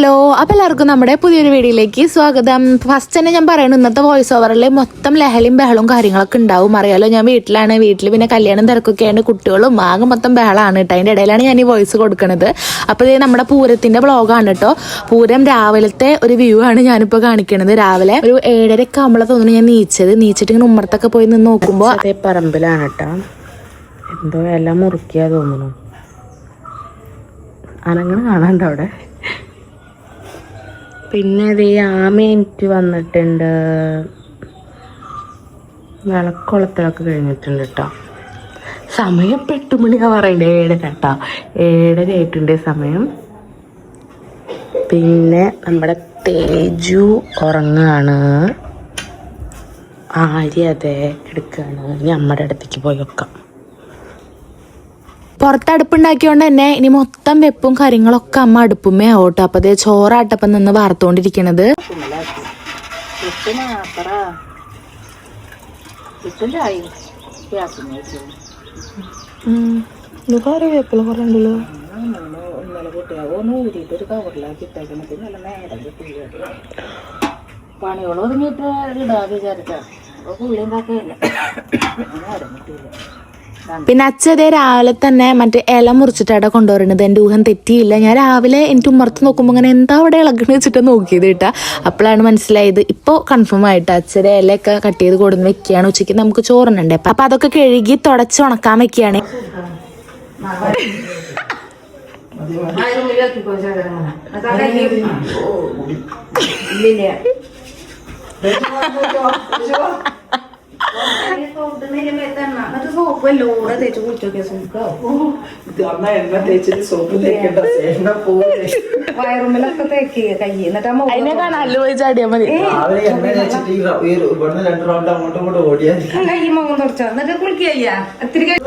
Hello, അപ്പോൾ എല്ലാവർക്കും നമ്മുടെ പുതിയൊരു വീഡിയോയിലേക്ക് സ്വാഗതം. ഫസ്റ്റ് തന്നെ ഞാൻ പറയുന്നു, ഇന്നത്തെ വോയിസ് ഓവറിൽ മൊത്തം ലഹളിയും ബഹളവും കാര്യങ്ങളൊക്കെ ഉണ്ടാവും. അറിയാലോ, ഞാൻ വീട്ടിലാണ്. വീട്ടിൽ പിന്നെ കല്യാണം തിരക്കൊക്കെ ആയിട്ട് കുട്ടികളും ആകെ മൊത്തം ബഹളമാണ് കേട്ടോ. അതിൻ്റെ ഇടയിലാണ് ഞാൻ ഈ വോയിസ് കൊടുക്കുന്നത്. അപ്പോൾ ഇത് നമ്മുടെ പൂരത്തിൻ്റെ വ്ളോഗാണ് കേട്ടോ. പൂരം രാവിലത്തെ ഒരു വ്യൂ ആണ് ഞാനിപ്പോൾ കാണിക്കുന്നത്. രാവിലെ ഒരു 7:30 ആകുമ്പോഴേ തോന്നുന്നു ഞാൻ നീച്ചിട്ട് ഇങ്ങനെ ഉമ്മറത്തൊക്കെ പോയി നിന്ന് നോക്കുമ്പോൾ അതേ പറമ്പിലാണ് കേട്ടോ. എന്തോ എല്ലാം മുറുക്കിയാ തോന്നുന്നു. അനങ്ങനെ കാണാണ്ട് അവിടെ. പിന്നെ ഇത് ആമ എനിക്ക് വന്നിട്ടുണ്ട്. വിളക്കുളത്തിലൊക്കെ കഴിഞ്ഞിട്ടുണ്ട് കേട്ടോ. സമയം 8 മണിയാ പറയണ്ടേ, 7:30 കേട്ടോ. 7:30 ആയിട്ടുണ്ട് സമയം. പിന്നെ നമ്മുടെ തേജു ഉറങ്ങാണ്. ആര്യ അതെ എടുക്കുകയാണ്. ഇനി അമ്മയുടെ അടുത്തേക്ക് പോയി വെക്കാം. പുറത്ത് അടുപ്പുണ്ടാക്കിയോണ്ട് തന്നെ ഇനി മൊത്തം വെപ്പും കാര്യങ്ങളൊക്കെ അമ്മ അടുപ്പുമേ ആവട്ടോ. അപ്പൊ അതേ ചോറാട്ടപ്പം നിന്ന് വാർത്തോണ്ടിരിക്കണത്. വേപ്പില കുറണ്ടല്ലോ. പണിയോളം ഒതുങ്ങിയിട്ട് ഇടാ വിചാരിച്ചാ പിന്നെ അച്ഛതേ രാവിലെ തന്നെ മറ്റേ ഇല മുറിച്ചിട്ടാണ് കൊണ്ടുവരുന്നത്. എൻ്റെ ഊഹം തെറ്റിയില്ല. ഞാൻ രാവിലെ എനിക്ക് ഉമ്മർത്ത് നോക്കുമ്പോൾ അങ്ങനെ എന്താ അവിടെ ഇളകണ വെച്ചിട്ട് നോക്കിയത് കേട്ടാ. അപ്പോഴാണ് മനസ്സിലായത്. ഇപ്പോൾ കൺഫേം ആയിട്ട് അച്ഛൻ്റെ ഇലയൊക്കെ കട്ട് ചെയ്ത് കൊടുന്ന് വെക്കുകയാണ്. ഉച്ചയ്ക്ക് നമുക്ക് ചോറുണ്ടേ. അപ്പം അതൊക്കെ കഴുകി തുടച്ച് ഉണക്കാൻ വെക്കുകയാണ്. ചാടിയാ മതി.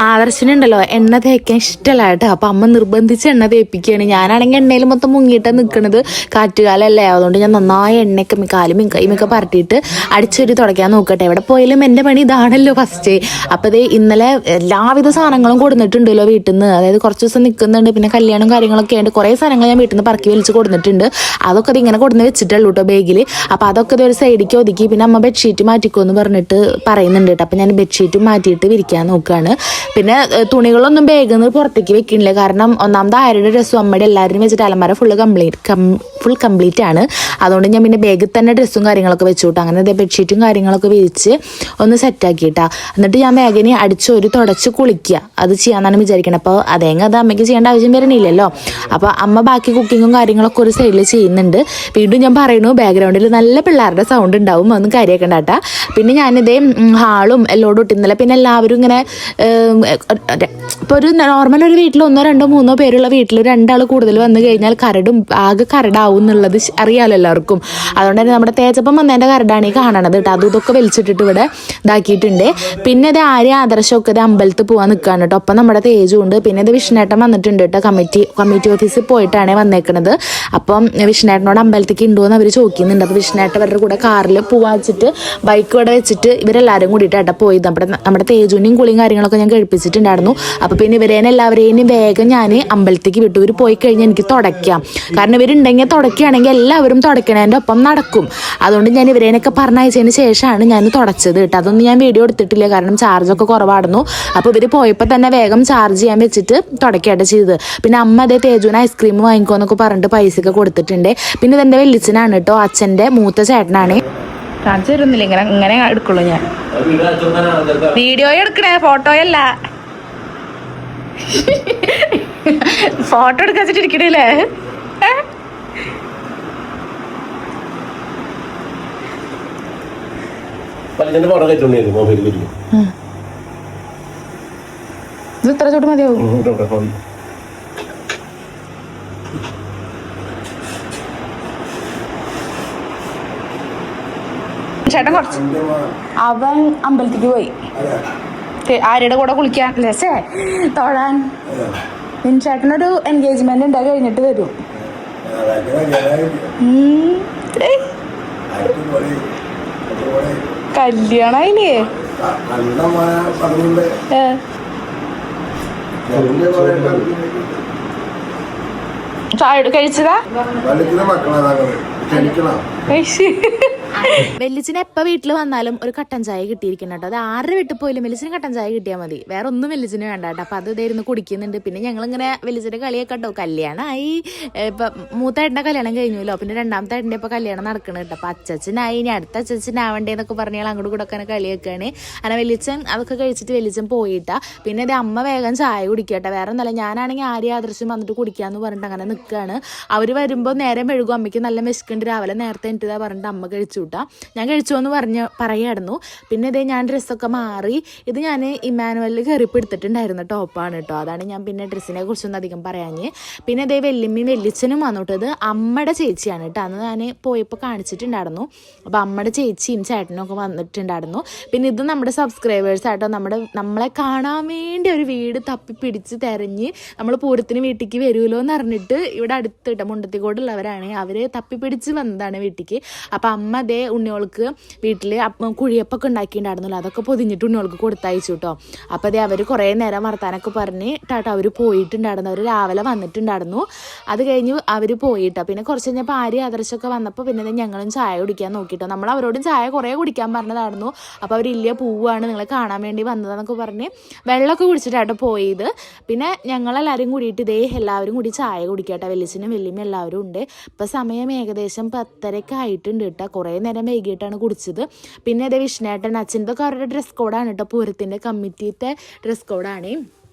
ആദർശനുണ്ടല്ലോ എണ്ണ തേക്കാൻ ഇഷ്ടമല്ല കേട്ടോ. അപ്പൊ അമ്മ നിർബന്ധിച്ച് എണ്ണ തേപ്പിക്കുകയാണ്. ഞാനാണെങ്കിൽ എണ്ണയിൽ മൊത്തം മുങ്ങിയിട്ടാ നിൽക്കുന്നത്. കാറ്റുകാലല്ലേ, അതുകൊണ്ട് ഞാൻ നന്നായി എണ്ണയൊക്കെ കാലും കൈമൊക്കെ പരട്ടിയിട്ട് അടിച്ചൊരു തുടയ്ക്കാൻ നോക്കട്ടെ. എവിടെ പോയാലും എൻ്റെ പണി ഇതാണല്ലോ ഫസ്റ്റ്. അപ്പോൾ ഇത് ഇന്നലെ എല്ലാവിധ സാധനങ്ങളും കൊടുത്തിട്ടുണ്ടല്ലോ വീട്ടിൽ നിന്ന്. അതായത് കുറച്ച് ദിവസം നിൽക്കുന്നുണ്ട്. പിന്നെ കല്യാണം കാര്യങ്ങളൊക്കെ ഉണ്ട്. കുറേ സാധനങ്ങൾ ഞാൻ വീട്ടിൽ നിന്ന് പറക്കി വലിച്ച് കൊടുത്തിട്ടുണ്ട്. അതൊക്കെ അത് ഇങ്ങനെ കൊടുന്ന് വെച്ചിട്ടുള്ളൂ കേട്ടോ ബാഗിൽ. അപ്പോൾ അതൊക്കെ ഒരു സൈഡിലേക്ക് ഒതുക്കി. പിന്നെ അമ്മ ബെഡ്ഷീറ്റ് മാറ്റിക്കോന്ന് പറഞ്ഞിട്ട് പറയുന്നുണ്ട് കേട്ടോ. അപ്പോൾ ഞാൻ ബെഡ്ഷീറ്റ് മാറ്റിയിട്ട് വിരിക്കാൻ നോക്കുകയാണ്. പിന്നെ തുണികളൊന്നും ബാഗിൽ നിന്ന് പുറത്തേക്ക് വെക്കണില്ല. കാരണം ഒന്നാമത് ആരുടെ ഡ്രസ്സും അമ്മയുടെ എല്ലാവരും വെച്ചിട്ട് അലമാര ഫുൾ കംപ്ലീറ്റ് ആണ്. അതുകൊണ്ട് ഞാൻ പിന്നെ ബാഗിൽ തന്നെ ഡ്രസ്സും കാര്യങ്ങളൊക്കെ വെച്ചു കേട്ടോ. അങ്ങനെ ബെഡ്ഷീറ്റും കാര്യങ്ങളൊക്കെ വിരിച്ച് ഒന്ന് സെറ്റാക്കിയിട്ടാ. എന്നിട്ട് ഞാൻ വേഗനെ അടിച്ചൊരു തുടച്ച് കുളിക്കുക. അത് ചെയ്യാന്നാണ് വിചാരിക്കുന്നത്. അപ്പോൾ അതേങ്ങ അത് അമ്മയ്ക്ക് ചെയ്യേണ്ട ആവശ്യം വരുന്നില്ലല്ലോ. അപ്പോൾ അമ്മ ബാക്കി കുക്കിങ്ങും കാര്യങ്ങളൊക്കെ ഒരു സൈഡിൽ ചെയ്യുന്നുണ്ട്. വീണ്ടും ഞാൻ പറയുന്നു, ബാക്ക്ഗ്രൗണ്ടിൽ നല്ല പിള്ളേരുടെ സൗണ്ട് ഉണ്ടാവും, ഒന്നും കാര്യമാക്കണ്ട കേട്ടാ. പിന്നെ ഞാനിതേ ഹാളും എല്ലോടും ഇട്ടുന്നില്ല. പിന്നെ എല്ലാവരും ഇങ്ങനെ ഇപ്പോൾ ഒരു നോർമൽ ഒരു വീട്ടിൽ 1, 2, 3 പേരുള്ള വീട്ടിൽ 2 ആൾ കൂടുതൽ വന്നു കഴിഞ്ഞാൽ ആകെ കരടാവും എന്നുള്ളത് അറിയാമല്ലോ എല്ലാവർക്കും. അതുകൊണ്ട് തന്നെ നമ്മുടെ തേച്ചപ്പം വന്നതിൻ്റെ കരടാണ് ഈ കാണണത് കേട്ടോ. അതും ഇതൊക്കെ വലിച്ചിട്ടിട്ട് ഇവിടെ ഇതാക്കിയിട്ടുണ്ട്. പിന്നെ ഇത് ആദർശമൊക്കെ ഇത് അമ്പലത്തിൽ പോകാൻ നിൽക്കുകയാണ് കേട്ടോ. ഒപ്പം നമ്മുടെ തേജുണ്ട്. പിന്നെ ഇത് വിഷ്ണേട്ടൻ വന്നിട്ടുണ്ട് കേട്ടോ. കമ്മിറ്റി ഓഫീസിൽ പോയിട്ടാണ് വന്നേക്കുന്നത്. അപ്പം വിഷ്ണേട്ടനോട് അമ്പലത്തേക്ക് ഉണ്ടോയെന്ന് അവർ ചോദിക്കുന്നുണ്ട്. അപ്പോൾ വിഷ്ണേട്ടൻ അവരുടെ കൂടെ കാറിൽ പോവാൻ വെച്ചിട്ട് ബൈക്ക് ഇവിടെ വെച്ചിട്ട് ഇവരെല്ലാവരും കൂടിയിട്ടാണ് പോയി. നമ്മുടെ തേജുവിനെയും കുളിയും കാര്യങ്ങളൊക്കെ ഞാൻ കഴിപ്പിച്ചിട്ടുണ്ടായിരുന്നു. അപ്പോൾ പിന്നെ എല്ലാവരെയും വേഗം ഞാൻ അമ്പലത്തേക്ക് വിട്ടു. ഇവർ പോയി കഴിഞ്ഞാൽ എനിക്ക് തുടയ്ക്കാം. കാരണം ഇവരുണ്ടെങ്കിൽ തുടയ്ക്കുകയാണെങ്കിൽ എല്ലാവരും തുടയ്ക്കണതിൻ്റെ ഒപ്പം നടക്കും. അതുകൊണ്ട് ഞാൻ ഇവരേനൊക്കെ പറഞ്ഞയച്ചതിന് ശേഷമാണ് ഞാൻ തുടച്ചത് കേട്ടോ. അതൊന്നും ഞാൻ വീഡിയോ എടുത്തിട്ടില്ല, കാരണം ചാർജൊക്കെ കുറവായിരുന്നു. അപ്പോൾ ഇവർ പോയപ്പോൾ തന്നെ വേഗം ചാർജ് ചെയ്യാൻ വെച്ചിട്ട് തുടയ്ക്കായിട്ട് ചെയ്തത്. പിന്നെ അമ്മ അതേ തേജുവിന് ഐസ്ക്രീം വാങ്ങിക്കോന്നൊക്കെ പറഞ്ഞിട്ട് പൈസയൊക്കെ കൊടുത്തിട്ടുണ്ട്. പിന്നെ ഇതെൻ്റെ വെല്ലിച്ചനാണ് കേട്ടോ, അച്ഛൻ്റെ മൂത്ത ചേട്ടനാണ്. കാണിച്ചു തരുന്നില്ല, ഇങ്ങനെ എടുക്കുള്ളൂ ഞാൻ. വീഡിയോ എടുക്കണേ, ഫോട്ടോയല്ല. ഫോട്ടോ എടുക്കാൻ വെച്ചിട്ടിരിക്കണല്ലേ. ഇത് ഇത്ര ചൂട് മതിയാവും. ചേട്ടൻ കുറച്ച് അവൻ അമ്പലത്തേക്ക് പോയി. ആരുടെ കൂടെ കുളിക്കാൻ ലസേ തൊഴാൻ. ചേട്ടനൊരു എൻഗേജ്മെന്റ് ഉണ്ടാ കഴിഞ്ഞിട്ട് വരും. കല്യാണായില്ലേ? ചായ കഴിച്ചതാ വെല്ലിച്ചിന് എപ്പോൾ വീട്ടിൽ വന്നാലും ഒരു കട്ടൻ ചായ കിട്ടിയിരിക്കണം കേട്ടോ. അത് ആരുടെ വീട്ടിൽ പോയാലും വെല്ലിച്ചിന് കട്ടൻ ചായ കിട്ടിയാൽ മതി, വേറെ ഒന്നും വെല്ലിച്ചിന് വേണ്ട കേട്ടോ. അപ്പം അത് ഇതായിരുന്നു കുടിക്കുന്നുണ്ട്. പിന്നെ ഞങ്ങളിങ്ങനെ വെല്ലിച്ചിൻ്റെ കളിയൊക്കെ കേട്ടോ. കല്യാണമായി, ഇപ്പം മൂത്തേട്ടൻ്റെ കല്യാണം കഴിഞ്ഞല്ലോ, പിന്നെ രണ്ടാമത്തെ ഏട്ടൻ്റെ ഇപ്പോൾ കല്യാണം നടക്കണം കേട്ടോ. അപ്പം അച്ഛനായി, ഇനി അടുത്ത അച്ഛനാവണ്ടേന്നൊക്കെ പറഞ്ഞാൽ അങ്ങോട്ട് കൂടെ ഒക്കെ കളിയൊക്കെയാണ്. അങ്ങനെ വെല്ലിച്ചൻ അതൊക്കെ കഴിച്ചിട്ട് വെല്ലിച്ചൻ പോയിട്ടാ. പിന്നെ ഇത് അമ്മ വേഗം ചായ കുടിക്കട്ടെ, വേറെ ഒന്നല്ല. ഞാനാണെങ്കിൽ ആരെയും ആദർശം വന്നിട്ട് കുടിക്കാമെന്ന് പറഞ്ഞിട്ട് അങ്ങനെ നിൽക്കുകയാണ്. അവർ വരുമ്പോൾ നേരം മെഴുകും, അമ്മയ്ക്ക് നല്ല മെസ്കുണ്ട്, രാവിലെ നേരത്തെ എനിട്ടിതാ പറഞ്ഞിട്ട് അമ്മ കഴിച്ചു കൂട്ടാ. ഞാൻ കഴിച്ചു എന്ന് പറയായിരുന്നു. പിന്നെ ഇതേ ഞാൻ ഡ്രസ്സൊക്കെ മാറി. ഇത് ഞാൻ ഇമ്മാനുവലിൽ കയറിപ്പ് എടുത്തിട്ടുണ്ടായിരുന്ന ടോപ്പാണ് കേട്ടോ. അതാണ് ഞാൻ പിന്നെ ഡ്രസ്സിനെ കുറിച്ചൊന്നും അധികം പറയാഞ്ഞ്. പിന്നെ ഇതേ വെല്ലിമ്മയും വെല്ലിച്ചനും വന്നിട്ടത് അമ്മയുടെ ചേച്ചിയാണ് കേട്ടോ. അന്ന് ഞാൻ പോയപ്പോൾ കാണിച്ചിട്ടുണ്ടായിരുന്നു. അപ്പോൾ അമ്മയുടെ ചേച്ചിയും ചേട്ടനും ഒക്കെ വന്നിട്ടുണ്ടായിരുന്നു. പിന്നെ ഇത് നമ്മുടെ സബ്സ്ക്രൈബേഴ്സ് ആയിട്ടോ. നമ്മളെ കാണാൻ വേണ്ടി ഒരു വീട് തപ്പി പിടിച്ച് തിരഞ്ഞ് നമ്മൾ പൂരത്തിന് വീട്ടിലേക്ക് വരുമല്ലോ എന്ന് പറഞ്ഞിട്ട് ഇവിടെ അടുത്തിട്ട് മുണ്ടത്തിക്കോടുള്ളവരാണ്. അവർ തപ്പിപ്പിടിച്ച് വന്നതാണ് വീട്ടിലേക്ക്. അപ്പോൾ അമ്മ അതേ ഉണ്ണിയോൾക്ക് വീട്ടിൽ കുഴിയപ്പൊക്കെ ഉണ്ടാക്കിയിട്ടുണ്ടായിരുന്നല്ലോ, അതൊക്കെ പൊതിഞ്ഞിട്ട് ഉണ്ണിയോൾക്ക് കൊടുത്തയച്ചു കേട്ടോ. അപ്പോൾ അതേ അവർ കുറേ നേരം വർത്താനൊക്കെ പറഞ്ഞ് ടാട്ടോ അവർ പോയിട്ടുണ്ടായിരുന്നു. അവർ രാവിലെ വന്നിട്ടുണ്ടായിരുന്നു. അത് കഴിഞ്ഞ് അവർ പോയിട്ടോ. പിന്നെ കുറച്ച് കഴിഞ്ഞപ്പോൾ ആര്യ ആദർശമൊക്കെ വന്നപ്പോൾ പിന്നെ ഞങ്ങളും ചായ കുടിക്കാൻ നോക്കിയിട്ടോ. നമ്മൾ അവരോടും ചായ കുറേ കുടിക്കാൻ പറഞ്ഞതായിരുന്നു. അപ്പോൾ അവരില്ല, പോവുകയാണ്, നിങ്ങളെ കാണാൻ വേണ്ടി വന്നതെന്നൊക്കെ പറഞ്ഞ് വെള്ളമൊക്കെ കുടിച്ചിട്ടാട്ടോ പോയത്. പിന്നെ ഞങ്ങളെല്ലാവരും കൂടിയിട്ട് എല്ലാവരും കൂടി ചായ കുടിക്കട്ടെ. വെല്ലിച്ചനും വെല്ലിമ്മയും എല്ലാവരും ഉണ്ട്. ഇപ്പോൾ സമയം ഏകദേശം 10:30 ആയിട്ടുണ്ട് കേട്ടോ. കുറേ നേരം വൈകിട്ടാണ് കുടിച്ചത്. പിന്നെ അതേ വിഷ്ണേട്ടൻ അച്ഛൻ്റെ അവരുടെ ഡ്രസ് കോഡാണ് കേട്ടോ. പൂരത്തിൻ്റെ കമ്മിറ്റിത്തെ ഡ്രസ് കോഡാണ്.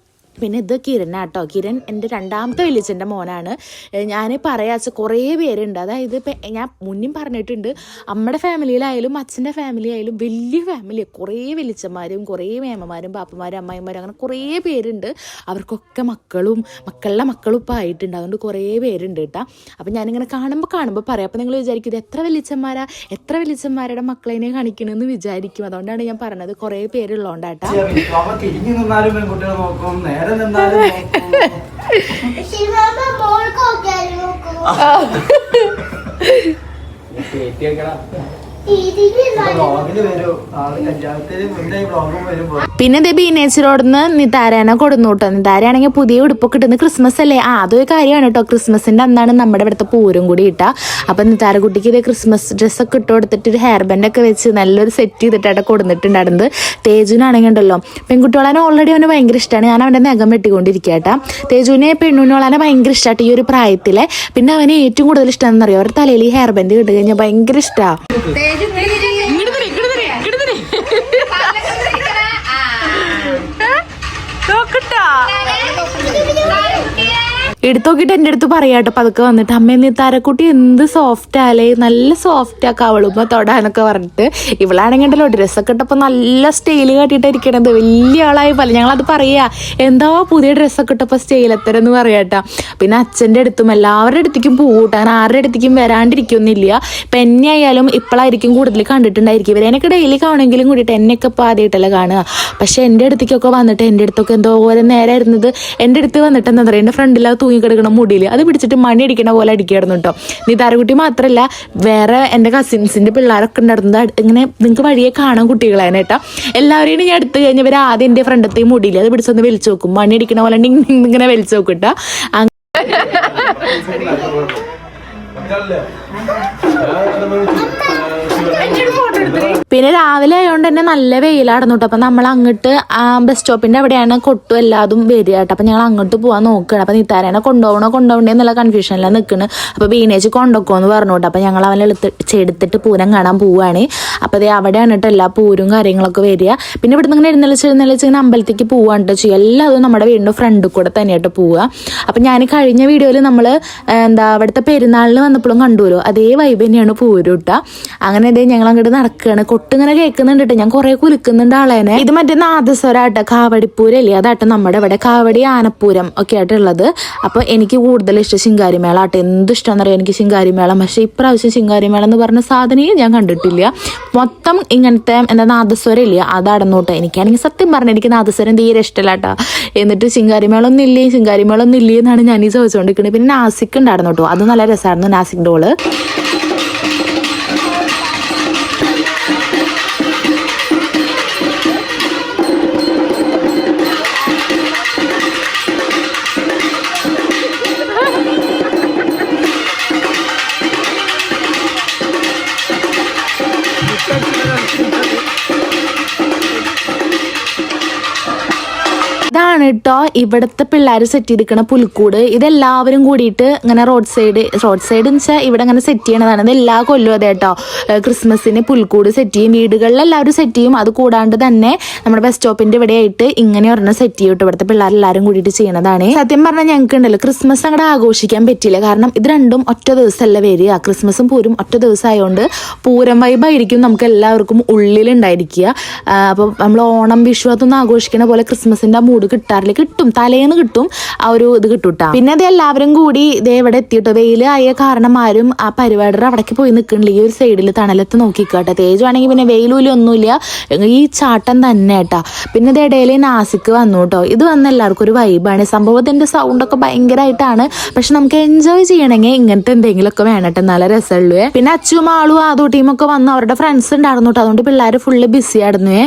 പിന്നെ ഇത് കിരനാട്ടോ. കിരൺ എൻ്റെ രണ്ടാമത്തെ വലിയച്ഛൻ്റെ മോനാണ്. ഞാൻ പറയാച്ച കുറേ പേരുണ്ട്. അതായത് ഇപ്പം ഞാൻ മുന്നും പറഞ്ഞിട്ടുണ്ട്, അമ്മയുടെ ഫാമിലിയിലായാലും അച്ഛൻ്റെ ഫാമിലി ആയാലും വലിയ ഫാമിലിയാണ്. കുറേ വലിയച്ഛന്മാരും കുറേ മേമ്മമാരും പാപ്പന്മാരും അമ്മായിമാരും അങ്ങനെ കുറേ പേരുണ്ട്. അവർക്കൊക്കെ മക്കളുടെ മക്കളും ഇപ്പം ആയിട്ടുണ്ട്. അതുകൊണ്ട് കുറേ പേരുണ്ട് കേട്ടോ. അപ്പം ഞാനിങ്ങനെ കാണുമ്പോൾ പറയാം. അപ്പം നിങ്ങൾ വിചാരിക്കും ഇത് എത്ര വലിയച്ഛന്മാരുടെ മക്കളെ കാണിക്കണമെന്ന് വിചാരിക്കും. അതുകൊണ്ടാണ് ഞാൻ പറഞ്ഞത് കുറേ പേരുള്ളതുകൊണ്ടാട്ടോ. പിന്നെ ദേ ബീനേച്ച് റോഡിന്ന് നിതാരേനെ കൊടുന്നു കേട്ടോ. നിതാരയാണെങ്കിൽ പുതിയ ഉടുപ്പൊക്കെ ഇട്ടുന്നത് ക്രിസ്മസ് അല്ലേ. അതൊരു കാര്യമാണ് കേട്ടോ. ക്രിസ്മസിൻ്റെ അന്നാണ് നമ്മുടെ ഇവിടുത്തെ പൂരം കൂടി ഇട്ടാ. അപ്പം നിതാരക്കുട്ടിക്ക് ഇതേ ക്രിസ്മസ് ഡ്രസ്സൊക്കെ ഇട്ട് കൊടുത്തിട്ട് ഒരു ഹെയർ ബാൻഡൊക്കെ വെച്ച് നല്ലൊരു സെറ്റ് ചെയ്തിട്ടാണ് കൊടുത്തിട്ടുണ്ടായിരുന്നത്. തേജുനാണെങ്കിൽ ഉണ്ടല്ലോ, പെൺകുട്ടികളാനെ ഓൾറെഡി അവന് ഭയങ്കര ഇഷ്ടമാണ്. ഞാൻ അവൻ്റെ നഖം വെട്ടിക്കൊണ്ടിരിക്കുക കേട്ടോ. തേജുവിനെ പെണ്ണുങ്ങളാനെ ഭയങ്കര ഇഷ്ടമായിട്ട് ഈ ഒരു പ്രായത്തിലെ. പിന്നെ അവന് ഏറ്റവും കൂടുതൽ ഇഷ്ടം എന്നറിയോ, അവരുടെ തലയിൽ ഈ ഹെയർ ബാൻഡ് കിട്ടി കഴിഞ്ഞാൽ ഭയങ്കര ഇഷ്ടമാണ്. എടുത്തോക്കിട്ട് എൻ്റെ അടുത്ത് പറയാട്ടോ പതുക്കെ വന്നിട്ട്, അമ്മ നീ താരക്കുട്ടി എന്ത് സോഫ്റ്റ് ആലേ, നല്ല സോഫ്റ്റ് ആക്കുക അവളുമ്പോ തൊടാന്നൊക്കെ പറഞ്ഞിട്ട്. ഇവളാണെങ്കിൽ ഉണ്ടല്ലോ ഡ്രസ്സൊക്കെ ഇട്ടപ്പോൾ നല്ല സ്റ്റൈല് കാട്ടിയിട്ടായിരിക്കണത്. വലിയ ആളായി പോലെ ഞങ്ങളത് പറയാ, എന്താ പുതിയ ഡ്രസ്സൊക്കെ ഇട്ടപ്പോൾ സ്റ്റൈലത്തരെന്ന് പറയാട്ടാ. പിന്നെ അച്ഛൻ്റെ അടുത്തും എല്ലാവരുടെ അടുത്തേക്കും പോകൂട്ടാ. അങ്ങനെ ആരുടെ അടുത്തേക്കും വരാണ്ടിരിക്കൊന്നുമില്ല. ഇപ്പം എന്നെ ആയാലും ഇപ്പോഴായിരിക്കും കൂടുതൽ കണ്ടിട്ടുണ്ടായിരിക്കും. ഇവരെനൊക്കെ ഡെയിലി കാണുമെങ്കിലും കൂടിയിട്ട് എന്നെയൊക്കെ ഇപ്പോൾ ആദ്യമായിട്ടല്ല കാണുക. പക്ഷെ എൻ്റെ അടുത്തേക്കൊക്കെ വന്നിട്ട് എൻ്റെ അടുത്തൊക്കെ എന്തോ പോലെ നേരെ ഇരുന്നത്. എൻ്റെ അടുത്ത് വന്നിട്ട് എന്താ പറയുക, എൻ്റെ ഫ്രണ്ടിലാ തൂങ്ങിക്കിടക്കണം മുടിയിൽ അത് പിടിച്ചിട്ട് മണി അടിക്കണ പോലെ അടിക്കായിരുന്നു കേട്ടോ. നിതാരക്കുട്ടി മാത്രമല്ല, വേറെ എൻ്റെ കസിൻസിൻ്റെ പിള്ളേരൊക്കെ ഉണ്ടായിരുന്നത്. ഇങ്ങനെ നിങ്ങൾക്ക് വഴിയെ കാണാൻ കുട്ടികളാണ് കേട്ടോ. എല്ലാവരെയും ഞാൻ എടുത്തു കഴിഞ്ഞവർ ആദ്യം എൻ്റെ ഫ്രണ്ടത്തെയും മുടിയിൽ അത് പിടിച്ചൊന്ന് വലിച്ചു നോക്കും. മണി അടിക്കണ പോലെ ഇങ്ങനെ വലിച്ചു നോക്കും കേട്ടോ. പിന്നെ രാവിലെ ആയതുകൊണ്ട് തന്നെ നല്ല വെയിലായിരുന്നു കേട്ടോ. അപ്പം നമ്മൾ അങ്ങോട്ട് ബസ് സ്റ്റോപ്പിൻ്റെ അവിടെയാണ് കൊട്ടും എല്ലാതും വരിക കേട്ടോ. അപ്പം ഞങ്ങൾ അങ്ങോട്ട് പോകാൻ നോക്കുകയാണ്. അപ്പം നിത്താരേനെ കൊണ്ടുപോകണ്ടേ എന്നുള്ള കൺഫ്യൂഷനിലാണ് നിൽക്കുന്നത്. അപ്പോൾ ബീനേജ് കൊണ്ടുപോക്കുമെന്ന് പറഞ്ഞു കേട്ടോ. അപ്പം ഞങ്ങൾ അവനെ എടുത്തിട്ട് പൂരം കാണാൻ പോവുകയാണ്. അപ്പോൾ അതേ അവിടെയാണ് കേട്ടോ എല്ലാ പൂരും കാര്യങ്ങളൊക്കെ വരിക. പിന്നെ ഇവിടുന്ന് ഇങ്ങനെ എഴുന്നള്ളിച്ച് ഇങ്ങനെ അമ്പലത്തേക്ക് പോവാണ് കേട്ടോ ചെയ്യുക. എല്ലാതും നമ്മുടെ വീടിൻ്റെ ഫ്രണ്ടിൽ കൂടെ തന്നെയായിട്ട് പോവുക. അപ്പം ഞാൻ കഴിഞ്ഞ വീഡിയോയിൽ നമ്മൾ അവിടുത്തെ പെരുന്നാളിന് വന്നപ്പോഴും കണ്ടുവല്ലോ, അതേ വൈബ് തന്നെയാണ് പൂരം കേട്ടോ. അങ്ങനെ അതേ ഞങ്ങൾ അങ്ങോട്ട് നടക്കുകയാണ്. കൊട്ടിങ്ങനെ കേൾക്കുന്നുണ്ട് കേട്ടോ. ഞാൻ കുറെ കുലുക്കുന്നുണ്ട് ആളേനെ. ഇത് മറ്റേ നാദസ്വരാട്ടോ, കാവടിപ്പൂരല്ലേ അതാട്ടോ നമ്മുടെ ഇവിടെ കാവടി ആനപ്പൂരം ഒക്കെ ആയിട്ടുള്ളത്. അപ്പോൾ എനിക്ക് കൂടുതൽ ഇഷ്ടം ശിങ്കാരിമേള ആട്ടെ. എന്ത് ഇഷ്ടമെന്നറിയാം എനിക്ക് ശിങ്കാരിമേളം. പക്ഷേ ഇപ്രാവശ്യം ശിങ്കാരിമേളം എന്ന് പറഞ്ഞ സാധനയെ ഞാൻ കണ്ടിട്ടില്ല. മൊത്തം ഇങ്ങനത്തെ നാദസ്വരം ഇല്ല അതാടന്നോട്ടെ. എനിക്കാണെങ്കിൽ സത്യം പറഞ്ഞാൽ എനിക്ക് നാദസ്വരം തീരെ ഇഷ്ടമല്ല കേട്ടോ. എന്നിട്ട് ശിങ്കാരിമേളം ഒന്നും ഇല്ലേ എന്നാണ് ഞാൻ ഈ ചോദിച്ചുകൊണ്ടിരിക്കുന്നത്. പിന്നെ നാസിക് ഉണ്ടായിരുന്നു കേട്ടോ, അത് നല്ല രസമായിരുന്നു നാസിക് ഡോള്. കേട്ടോ ഇവിടുത്തെ പിള്ളേർ സെറ്റ് ചെയ്തിരിക്കണ പുൽക്കൂട്. ഇതെല്ലാവരും കൂടിയിട്ട് ഇങ്ങനെ റോഡ് സൈഡ് എന്ന് വെച്ചാൽ ഇവിടെ ഇങ്ങനെ സെറ്റ് ചെയ്യണതാണ്. ഇത് എല്ലാ കൊല്ലവും അതെ കേട്ടോ, ക്രിസ്മസിന് പുൽക്കൂട് സെറ്റ് ചെയ്യും, വീടുകളിൽ എല്ലാവരും സെറ്റ് ചെയ്യും. അത് കൂടാണ്ട് തന്നെ നമ്മുടെ ബസ് സ്റ്റോപ്പിന്റെ ഇവിടെ ആയിട്ട് ഇങ്ങനെ ഒരെണ്ണം സെറ്റ് ചെയ്യും. ഇവിടുത്തെ പിള്ളേരെല്ലാവരും കൂടിയിട്ട് ചെയ്യണതാണ്. സത്യം പറഞ്ഞാൽ ഞങ്ങൾക്ക് ഉണ്ടല്ലോ ക്രിസ്മസ് അങ്ങോട്ട് ആഘോഷിക്കാൻ പറ്റില്ല. കാരണം ഇത് രണ്ടും ഒറ്റ ദിവസമല്ല വരിക. ക്രിസ്മസും പൂരം ഒറ്റ ദിവസം ആയതുകൊണ്ട് പൂരം വൈബായിരിക്കും നമുക്ക് എല്ലാവർക്കും ഉള്ളിലുണ്ടായിരിക്കുക. അപ്പം നമ്മൾ ഓണം വിഷു അതൊന്നും ആഘോഷിക്കണ പോലെ ക്രിസ്മസിന്റെ ആ മൂഡ് കിട്ടാറില്ല. കിട്ടും, തലേന്ന് കിട്ടും, ആ ഒരു ഇത് കിട്ടൂട്ടാ. പിന്നെ അത് എല്ലാവരും കൂടി ഇതേ ഇവിടെ എത്തിയിട്ടോ. വെയിലായ കാരണം ആരും ആ പരിപാടിയുടെ അവിടേക്ക് പോയി നിൽക്കണില്ല. ഈ ഒരു സൈഡിൽ തണലത്ത് നോക്കിക്കാട്ടെ. തേജുവാണെങ്കിൽ പിന്നെ വെയിലൂലി ഒന്നുമില്ല, ഈ ചാട്ടം തന്നെ കേട്ടാ. പിന്നെ ഇത് ഇടയിൽ നാസിക്ക് വന്നു കേട്ടോ. ഇത് വന്ന എല്ലാവർക്കും ഒരു വൈബാണ്. സംഭവത്തിന്റെ സൗണ്ടൊക്കെ ഭയങ്കരമായിട്ടാണ്. പക്ഷെ നമുക്ക് എൻജോയ് ചെയ്യണമെങ്കിൽ ഇങ്ങനത്തെ എന്തെങ്കിലുമൊക്കെ വേണട്ടെ, നല്ല രസമുള്ളൂ. പിന്നെ അച്ചും ആളും ആദോ ടീമൊക്കെ വന്നു, അവരുടെ ഫ്രണ്ട്സ് ഉണ്ടായിരുന്നു കേട്ടോ. അതുകൊണ്ട് പിള്ളേർ ഫുള്ള് ബിസി ആയിരുന്നു.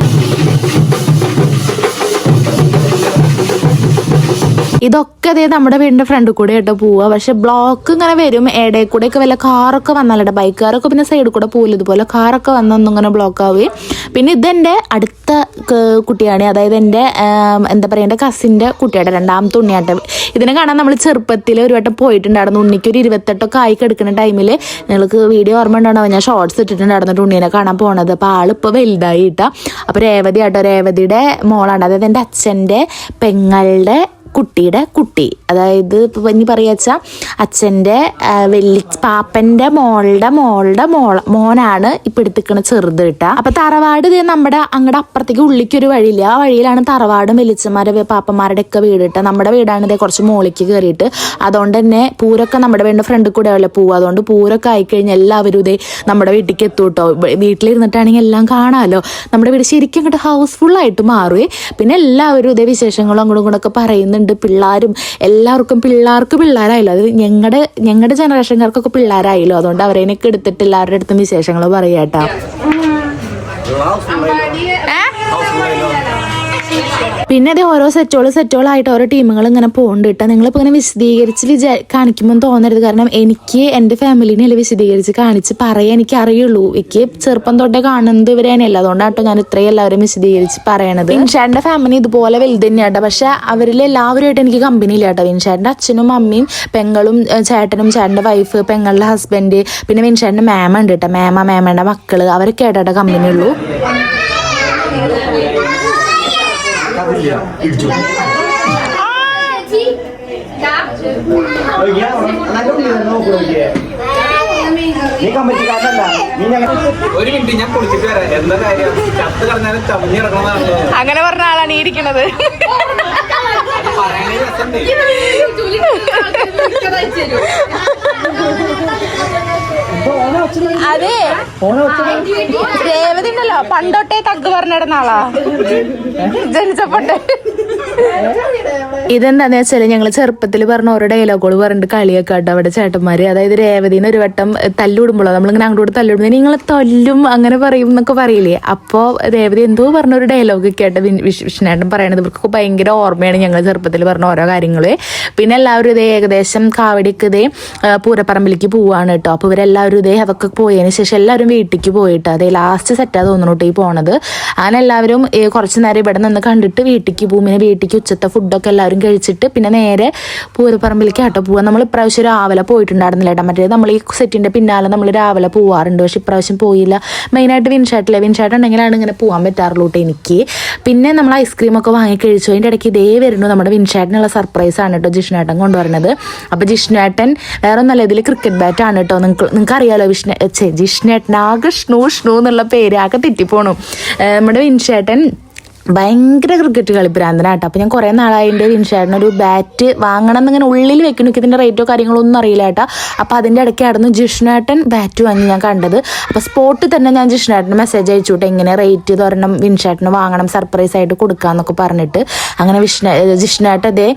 ഇതൊക്കെ അതേ നമ്മുടെ വീടിന്റെ ഫ്രണ്ടിൽ കൂടെ ആയിട്ട് പോവുക. പക്ഷെ ബ്ലോക്ക് ഇങ്ങനെ വരും. ഇടയിൽ കൂടെ ഒക്കെ വല്ല കാറൊക്കെ വന്നാലേ, ബൈക്കുകാരൊക്കെ പിന്നെ സൈഡിൽ കൂടെ പോകില്ല. ഇതുപോലെ കാറൊക്കെ വന്നൊന്നും ഇങ്ങനെ ബ്ലോക്ക് ആവുകയും. പിന്നെ ഇതെൻ്റെ അടുത്ത കുട്ടിയാണ്, അതായത് എൻ്റെ എന്താ പറയുക, എൻ്റെ കസിൻ്റെ കുട്ടിയുടെ രണ്ടാമത്തെ ഉണ്ണിയാട്ടം. ഇതിനെ കാണാൻ നമ്മൾ ചെറുപ്പത്തിൽ ഒരു വട്ടം പോയിട്ടുണ്ടായിരുന്നു. ഉണ്ണിക്ക് ഒരു 28 ആയി കിടക്കുന്ന ടൈമിൽ നിങ്ങൾക്ക് വീഡിയോ ഓർമ്മ ഉണ്ടാവും, ഞാൻ ഷോർട്സ് ഇട്ടിട്ടുണ്ടായിരുന്നു ഉണ്ണീനെ കാണാൻ പോണത്. അപ്പോൾ ആളിപ്പോൾ വലുതായി ഇട്ടാ. അപ്പോൾ രേവതി ആട്ടോ, രേവതിയുടെ മോളാണ്, അതായത് എൻ്റെ അച്ഛൻ്റെ പെങ്ങളുടെ കുട്ടിയുടെ കുട്ടി. അതായത് ഇപ്പം ഇനി പറയാച്ചാൽ അച്ഛൻ്റെ പാപ്പൻ്റെ മോളുടെ മോനാണ് ഇപ്പം എടുത്തിക്കണ ചെറുത് കിട്ടുക. അപ്പം തറവാട് ഇത് നമ്മുടെ അങ്ങടെ അപ്പുറത്തേക്ക് ഉള്ളിക്കൊരു വഴിയില്ല, ആ വഴിയിലാണ് തറവാടും വെളിച്ചന്മാരെ പാപ്പന്മാരുടെ ഒക്കെ വീട് കിട്ടുക. നമ്മുടെ വീടാണ് ഇതേ കുറച്ച് മോളിക്ക് കയറിയിട്ട്. അതുകൊണ്ട് തന്നെ പൂരൊക്കെ നമ്മുടെ വീടിൻ്റെ ഫ്രണ്ടിൽ കൂടെ ആവില്ല പോവുക. അതുകൊണ്ട് പൂരൊക്കെ ആയിക്കഴിഞ്ഞാൽ എല്ലാവരും ഇതേ നമ്മുടെ വീട്ടിലേക്ക് എത്തും കേട്ടോ. വീട്ടിലിരുന്നിട്ടാണെങ്കിൽ എല്ലാം കാണാമല്ലോ. നമ്മുടെ വീട് ശരിക്കും അങ്ങോട്ട് ഹൗസ്ഫുള്ളായിട്ട് മാറുകയെ. പിന്നെ എല്ലാവരും ഇതേ വിശേഷങ്ങളും അങ്ങോട്ടും ഇങ്ങോട്ടൊക്കെ പറയുന്നുണ്ട്. പിള്ളേരും എല്ലാവർക്കും പിള്ളേരായല്ലോ. അത് ഞങ്ങളുടെ ജനറേഷൻകാർക്കൊക്കെ പിള്ളേരായല്ലോ. അതുകൊണ്ട് അവരേനൊക്കെ എടുത്തിട്ട് എല്ലാവരുടെ അടുത്തും വിശേഷങ്ങൾ പറയാട്ടോ. പിന്നെ അത് ഓരോ സെറ്റോളായിട്ട് ഓരോ ടീമുകൾ ഇങ്ങനെ പോകുന്നുണ്ട് കേട്ടോ. നിങ്ങളിപ്പോൾ ഇങ്ങനെ വിശദീകരിച്ച് കാണിക്കുമ്പോൾ തോന്നരുത്. കാരണം എനിക്ക് എൻ്റെ ഫാമിലിനെ അല്ലേ വിശദീകരിച്ച് കാണിച്ച് പറയാൻ എനിക്ക് അറിയുള്ളൂ. എനിക്ക് ചെറുപ്പം തൊട്ടേ കാണുന്നത് ഇവരേനല്ല. അതുകൊണ്ടാട്ടോ ഞാൻ ഇത്രയും എല്ലാവരും വിശദീകരിച്ച് പറയണത്. വിൻഷാൻ്റെ ഫാമിലി ഇതുപോലെ വലുത് തന്നെയാട്ടോ. പക്ഷെ അവരിൽ എല്ലാവരുമായിട്ട് എനിക്ക് കമ്പനി ഇല്ല കേട്ടോ. വിൻഷാൻ്റെ അച്ഛനും അമ്മയും പെങ്ങളും ചേട്ടനും ചേട്ടൻ്റെ വൈഫ് പെങ്ങളുടെ ഹസ്ബൻഡ് പിന്നെ വിൻഷാൻ്റെ മേമ ഉണ്ട് കേട്ടോ. മേമയുടെ മക്കള് അവരൊക്കെ ആയിട്ടോ കമ്പനി ഉള്ളൂ. അങ്ങനെ പറഞ്ഞ ആളാണ് ഈ ഇരിക്കണത്. അതെ രേവതി ഉണ്ടല്ലോ പണ്ടോട്ടേ തഗ് പറഞ്ഞിടുന്ന ആളാ ജനിച്ചപ്പോട്ടെ. ഇതെന്താന്ന് വെച്ചാല് ഞങ്ങള് ചെറുപ്പത്തിൽ പറഞ്ഞ ഓരോ ഡയലോഗുകൾ പറഞ്ഞിട്ട് കളിയൊക്കെ കേട്ടോ അവിടെ ചേട്ടന്മാര്. അതായത് രേവതിന് ഒരു വട്ടം തല്ലുവിടുമ്പോഴോ നമ്മളിങ്ങനെ അങ്ങോട്ട് തല്ലുവിടുന്നത് നിങ്ങൾ തല്ലും അങ്ങനെ പറയും എന്നൊക്കെ പറയില്ലേ. അപ്പോൾ രേവതി എന്തോ പറഞ്ഞൊരു ഡയലോഗ് കേട്ടോ വിഷ്ണേട്ടൻ പറയണത്. ഇവർക്കൊക്കെ ഭയങ്കര ഓർമ്മയാണ് ഞങ്ങൾ ചെറുപ്പത്തിൽ പറഞ്ഞ ഓരോ കാര്യങ്ങള്. പിന്നെ എല്ലാവരും ഇതേ ഏകദേശം കാവടിക്ക് ഇതേ പൂരപ്പറമ്പിലേക്ക് പോവാണ് കേട്ടോ. അപ്പോൾ ഇവരെല്ലാവരും ഇതേ അതൊക്കെ പോയതിന് ശേഷം എല്ലാവരും വീട്ടിലേക്ക് പോയിട്ട് അതേ ലാസ്റ്റ് സെറ്റാ തോന്നുന്നു ഈ പോണത്. അങ്ങനെ എല്ലാവരും കുറച്ച് നേരം ഇവിടെ നിന്ന് കണ്ടിട്ട് വീട്ടിലേക്ക് പോകും. പിന്നെ വീട്ടിലേക്ക് ഉച്ചത്തെ ഫുഡൊക്കെ എല്ലാവരും കഴിച്ചിട്ട് പിന്നെ നേരെ പൂരപ്പറമ്പിലേക്ക് ആട്ടോ പോവാം. നമ്മൾ ഇപ്രാവശ്യം രാവിലെ പോയിട്ടുണ്ടായിരുന്നില്ല കേട്ടോ. മറ്റേ നമ്മൾ ഈ സെറ്റിൻ്റെ പിന്നാലെ നമ്മൾ രാവിലെ പോവാറുണ്ട്. പക്ഷെ ഇപ്രാവശ്യം പോയില്ല. മെയിനായിട്ട് വിൻഷാട്ട് ഉണ്ടെങ്കിലാണ് ഇങ്ങനെ പോകാൻ പറ്റാറുള്ളൂ കേട്ടോ എനിക്ക്. പിന്നെ നമ്മൾ ഐസ്ക്രീമൊക്കെ വാങ്ങി കഴിച്ചു. അതിൻ്റെ ഇടയ്ക്ക് ഇതേ വരുന്നു നമ്മുടെ വിൻഷാട്ടിനുള്ള സർപ്രൈസാണ് കേട്ടോ ജിഷ്ണേട്ടൻ കൊണ്ടുവരുന്നത്. അപ്പോൾ ജിഷ്ണേട്ടൻ വേറെ ഒന്നല്ല, ഇതിൽ ക്രിക്കറ്റ് ബാറ്റാണ് കേട്ടോ. നിങ്ങൾക്ക് അറിയാലോ ജിഷ്ണേട്ടൻ ആകെ ഷ്ണൂ എന്നുള്ള പേര് ആകെ തെറ്റിപ്പോണു. നമ്മുടെ വിൻഷേട്ടൻ ഭയങ്കര ക്രിക്കറ്റ് കളിപ്രാന്തനാട്ടോ. അപ്പോൾ ഞാൻ കുറേ നാളായിട്ട് വിൻഷാട്ടിനൊരു ബാറ്റ് വാങ്ങണം എന്നിങ്ങനെ ഉള്ളിൽ വെക്കണം. ഇതിൻ്റെ റേറ്റോ കാര്യങ്ങളോ ഒന്നും അറിയില്ല കേട്ടോ. അപ്പോൾ അതിൻ്റെ ഇടയ്ക്കായിരുന്നു ജിഷ്ണേട്ടൻ ബാറ്റ് വാങ്ങി ഞാൻ കണ്ടത്. അപ്പോൾ സ്പോട്ടിൽ തന്നെ ഞാൻ ജിഷ്ണേട്ടന് മെസ്സേജ് അയച്ചു വിട്ടു, എങ്ങനെ റേറ്റ് തരണം വിൻഷാട്ടിന് വാങ്ങണം സർപ്രൈസ് ആയിട്ട് കൊടുക്കാമെന്നൊക്കെ പറഞ്ഞിട്ട്. അങ്ങനെ ജിഷ്ണേട്ടൻ ഇതേ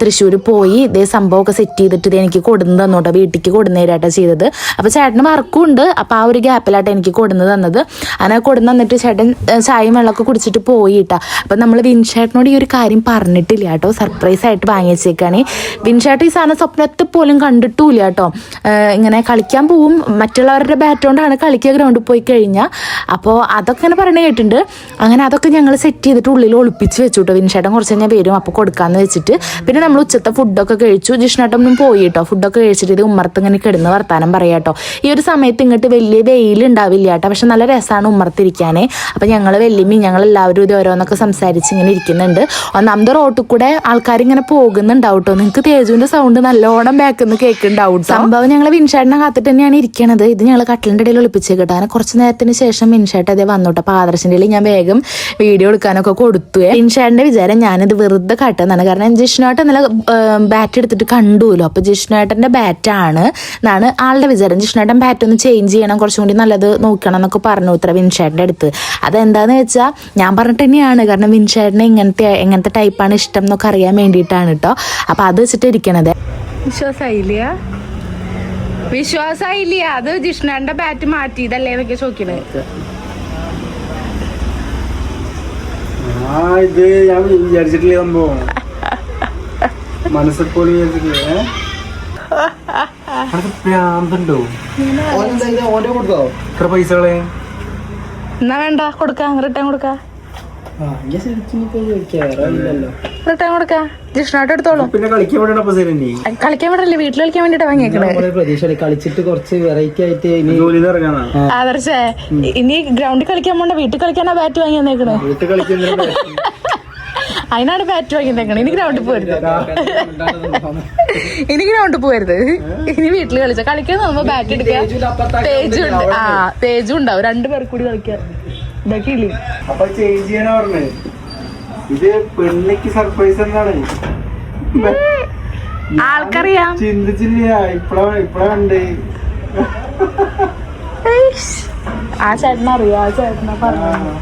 തൃശ്ശൂർ പോയി ഇതേ സംഭവമൊക്കെ സെറ്റ് ചെയ്തിട്ട് ഇത് എനിക്ക് കൊടുന്ന് തന്നോട്ടോ. വീട്ടിലേക്ക് കൊടുന്നേരാട്ടോ ചെയ്തത്. അപ്പോൾ ചേട്ടന് വർക്കും ഉണ്ട്. അപ്പോൾ ആ ഒരു ഗ്യാപ്പിലാട്ടോ എനിക്ക് കൊടുന്ന് തന്നത്. അങ്ങനെ കൊടുന്ന് തന്നിട്ട് ചേട്ടൻ ചായയും വെള്ളമൊക്കെ കുടിച്ചിട്ട് പോയി. കിട്ടിയിട്ടാ. അപ്പം നമ്മൾ വിൻഷേട്ടനോട് ഈ ഒരു കാര്യം പറഞ്ഞിട്ടില്ല കേട്ടോ, സർപ്രൈസ് ആയിട്ട് വാങ്ങി വെച്ചേക്കാണ്. വിൻഷേട്ടൻ ഈ സാധനം സ്വപ്നത്തിൽ പോലും കണ്ടിട്ടുമില്ല കേട്ടോ. ഇങ്ങനെ കളിക്കാൻ പോവും, മറ്റുള്ളവരുടെ ബാറ്റ് കൊണ്ടാണ് കളിക്കുക ഗ്രൗണ്ടിൽ പോയി കഴിഞ്ഞാൽ. അപ്പോൾ അതൊക്കെ ഇങ്ങനെ പറഞ്ഞു കേട്ടിട്ടുണ്ട്. അങ്ങനെ അതൊക്കെ ഞങ്ങൾ സെറ്റ് ചെയ്തിട്ട് ഉള്ളിൽ ഒളിപ്പിച്ച് വെച്ചു കേട്ടോ. വിൻഷേട്ടൻ കുറച്ച് കഴിഞ്ഞാൽ വരും, അപ്പോൾ കൊടുക്കാമെന്ന് വെച്ചിട്ട്. പിന്നെ നമ്മൾ ഉച്ചത്തെ ഫുഡൊക്കെ കഴിച്ചു. ജിഷ്ണേട്ടനും പോയി കേട്ടോ. ഫുഡൊക്കെ കഴിച്ചിട്ട് ഇത് ഉമ്മർത്ത് ഇങ്ങനെ കിടന്ന് വർത്താനം പറയാം കേട്ടോ. ഈ ഒരു സമയത്ത് ഇങ്ങോട്ട് വലിയ വെയിലുണ്ടാവില്ല കേട്ടോ, പക്ഷെ നല്ല രസമാണ് ഉമ്മർത്തിരിക്കാനേ. അപ്പം ഞങ്ങൾ ഞങ്ങളെല്ലാവരും ഇത് ഓരോന്നൊക്കെ സംസാരിച്ച് ഇങ്ങനെ ഇരിക്കുന്നുണ്ട്. ഒന്നാമത് റോട്ടിൽ കൂടെ ആൾക്കാരിങ്ങനെ പോകുന്നുണ്ടാവും കേട്ടോ. നിങ്ങൾക്ക് തേജുവിൻ്റെ സൗണ്ട് നല്ലോണം ബാക്കിൽ നിന്ന് കേൾക്കുന്നുണ്ടാവും. സംഭവം ഞങ്ങൾ വിൻഷേട്ടനെ കാത്തിട്ട് തന്നെയാണ് ഇരിക്കണത്. ഇത് ഞങ്ങൾ കട്ടിലിൻ്റെ ഇടയിൽ ഒളിപ്പിച്ചേക്കട്ടെ. അങ്ങനെ കുറച്ച് നേരത്തിന് ശേഷം വിൻഷേട്ടൻ അതേ വന്നോട്ടോ. അപ്പോൾ ആദർശിൻ്റെ ഇടയിൽ ഞാൻ വേഗം വീഡിയോ എടുക്കാനൊക്കെ കൊടുത്തു. വിൻഷേട്ടൻ്റെ വിചാരം ഞാനിത് വെറുതെ കാട്ടുന്നതാണ്. കാരണം ജിഷ്ണുവേട്ടൻ ഇന്നലെ ബാറ്റ് എടുത്തിട്ട് കണ്ടുല്ലോ. അപ്പോൾ ജിഷ്ണുവേട്ടൻ്റെ ബാറ്റാണ് എന്നാണ് ആളുടെ വിചാരം. ജിഷ്ണുവേട്ടൻ ബാറ്റ് ഒന്ന് ചേഞ്ച് ചെയ്യണം, കുറച്ചും കൂടി നല്ലത് നോക്കണം എന്നൊക്കെ പറഞ്ഞു ഉത്തര വിൻഷേട്ടൻ്റെ അടുത്ത്. അതെന്താന്ന് വെച്ചാൽ ഞാൻ പറഞ്ഞിട്ട് തന്നെയാണ്. കാരണം വിൻഷേട്ടനെ എങ്ങനത്തെ ടൈപ്പാണ് ഇഷ്ടം എന്നൊക്കെ അറിയാൻ വേണ്ടിയിട്ടാണ് കേട്ടോ. അപ്പോൾ അത് വെച്ചിട്ട് ഇരിക്കണത്. വിശ്വാസായില്ല. അത് ജിഷ്ണുവേട്ടന്റെ ബാറ്റ് മാറ്റിയതല്ലേ എന്നൊക്കെ ചോദിക്കണേ. ഇത് ഞാൻ വിചാരിച്ചിട്ടില്ലേ സംഭവം, മനസ്സിൽ പോലും വിചാരിച്ചിട്ടില്ലേ. പ്രാന്തുണ്ടോ? ഓന്റെ കൊടുത്തോ ഇത്ര പൈസകളെ? എന്നാ വേണ്ട, കൊടുക്കാം, റിട്ടേൺ കൊടുക്കാം, റിട്ടേൺ കൊടുക്കാം. ജിഷ്ണുവേട്ടൻ എടുത്തോളൂ. പിന്നെ കളിക്കാൻ വേണ്ടി കളിക്കാൻ വേണ്ടല്ലേ, വീട്ടിൽ കളിക്കാൻ വേണ്ടിട്ടാ വാങ്ങിയേക്കണേ. കളിച്ചിട്ട് കുറച്ച് വെറൈറ്റി ആയിട്ട് ജോലിന്ന് ഇറങ്ങാനാ. ആദർശേ, ഇനി ഗ്രൗണ്ടിൽ കളിക്കാൻ പോണ്ട, വീട്ടിൽ കളിക്കാനാ ബാറ്റ് വാങ്ങി വന്നേക്കണേ. വീട്ടിൽ കളിക്കുന്ന അതിനാണ് ബാറ്റ് വാങ്ങി വന്നേക്കണേ. ഇനി ഗ്രൗണ്ടിൽ പോരുത്, ഇനി ഗ്രൗണ്ടിൽ പോരുത്. ഇനി വീട്ടിൽ കളിക്കാൻ തോന്നുമ്പോ ബാറ്റ് എടുക്കാം. തേജും ഉണ്ടാവും, രണ്ടുപേർക്ക് കൂടി കളിക്കാം. ഇതൊക്കെ ഇല്ലേ അപ്പൊ ചേഞ്ച് ചെയ്യാനാ പറഞ്ഞത്. ഇത് പെണ്ണിക്ക് സർപ്രൈസ് എന്നാണ് ആൾക്കറിയാം. ചിന്തിച്ചില്ല, ഇപ്പഴാ കണ്ടേ. ആ ചേട്ടനറിയാം, ആ ചേട്ടനാ പറഞ്ഞു.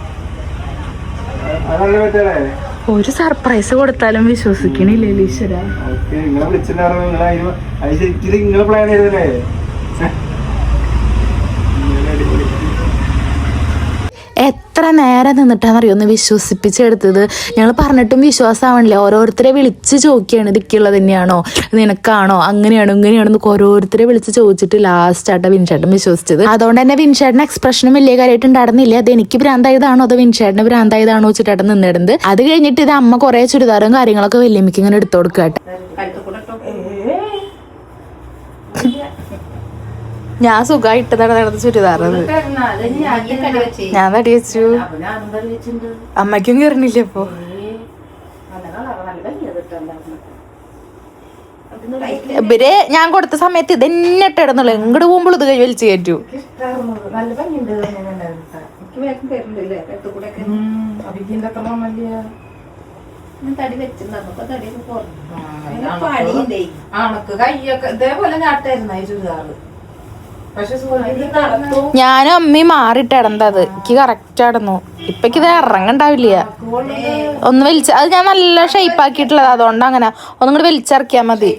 അതല്ലേ പറ്റേ. ഒരു സർപ്രൈസ് കൊടുത്താലും വിശ്വസിക്കണില്ലേ ഈശ്വര. നിങ്ങളെ വിളിച്ചിട്ടുണ്ടായിരുന്നു. അത് ശരിക്കും നിങ്ങള് പ്ലാൻ ചെയ്തല്ലേ? എത്ര നേരം നിന്നിട്ടാണെന്നറിയോ ഒന്ന് വിശ്വസിപ്പിച്ചെടുത്തത്. ഞങ്ങൾ പറഞ്ഞിട്ടും വിശ്വാസമാവണില്ല. ഓരോരുത്തരെ വിളിച്ച് ചോദിക്കുകയാണ്, ഇതൊക്കെയുള്ളത് തന്നെയാണോ, നിനക്കാണോ, അങ്ങനെയാണോ ഇങ്ങനെയാണോ എന്നൊക്കെ ഓരോരുത്തരെ വിളിച്ച് ചോദിച്ചിട്ട് ലാസ്റ്റായിട്ട് വിൻഷേട്ടൻ വിശ്വസിച്ചത്. അതുകൊണ്ട് തന്നെ വിൻഷേട്ടൻ എക്സ്പ്രഷനും വലിയ കാര്യമായിട്ട് ഉണ്ടായിരുന്നില്ല. അത് എനിക്ക് ഭ്രാന്തായതാണോ അതോ വിൻഷേട്ടന് ഭ്രാന്തായതാണോ വെച്ചിട്ടാണ് നിന്നിടുന്നത്. അത് കഴിഞ്ഞിട്ട് ഇത് അമ്മ കുറെ ചുരിദാറും കാര്യങ്ങളൊക്കെ വല്യമ്മയ്ക്ക് ഇങ്ങനെ എടുത്തു കൊടുക്കട്ടെ. ഞാൻ സുഖമായിട്ടതാണ് നടന്ന ചുരിദാറത്. ഞാൻ തടി വെച്ചു, അമ്മയ്ക്കും കയറണില്ല. ഇപ്പൊ ഇവര് ഞാൻ കൊടുത്ത സമയത്ത് ഇതെന്നെ ഇട്ടിടുന്നുള്ളു. എങ്ങോട്ട് പോകുമ്പോൾ ഇത് വലിച്ചു കയറ്റു. ഇതേപോലെ ഞാട്ടായിരുന്നു ഈ ചുരിദാറ്. ഞാനും അമ്മയും മാറിയിട്ടിടണ്ടത്. എനിക്ക് കറക്റ്റ് ആയിരുന്നു. ഇപ്പൊക്ക് ഇത് ഇറങ്ങണ്ടാവില്ല. ഒന്ന് വലിച്ച അത് ഞാൻ നല്ല ഷേപ്പ് ആക്കിയിട്ടുള്ളത്, അതുകൊണ്ട് അങ്ങനെ ഒന്നും കൂടി വലിച്ചിറക്കിയാ മതി.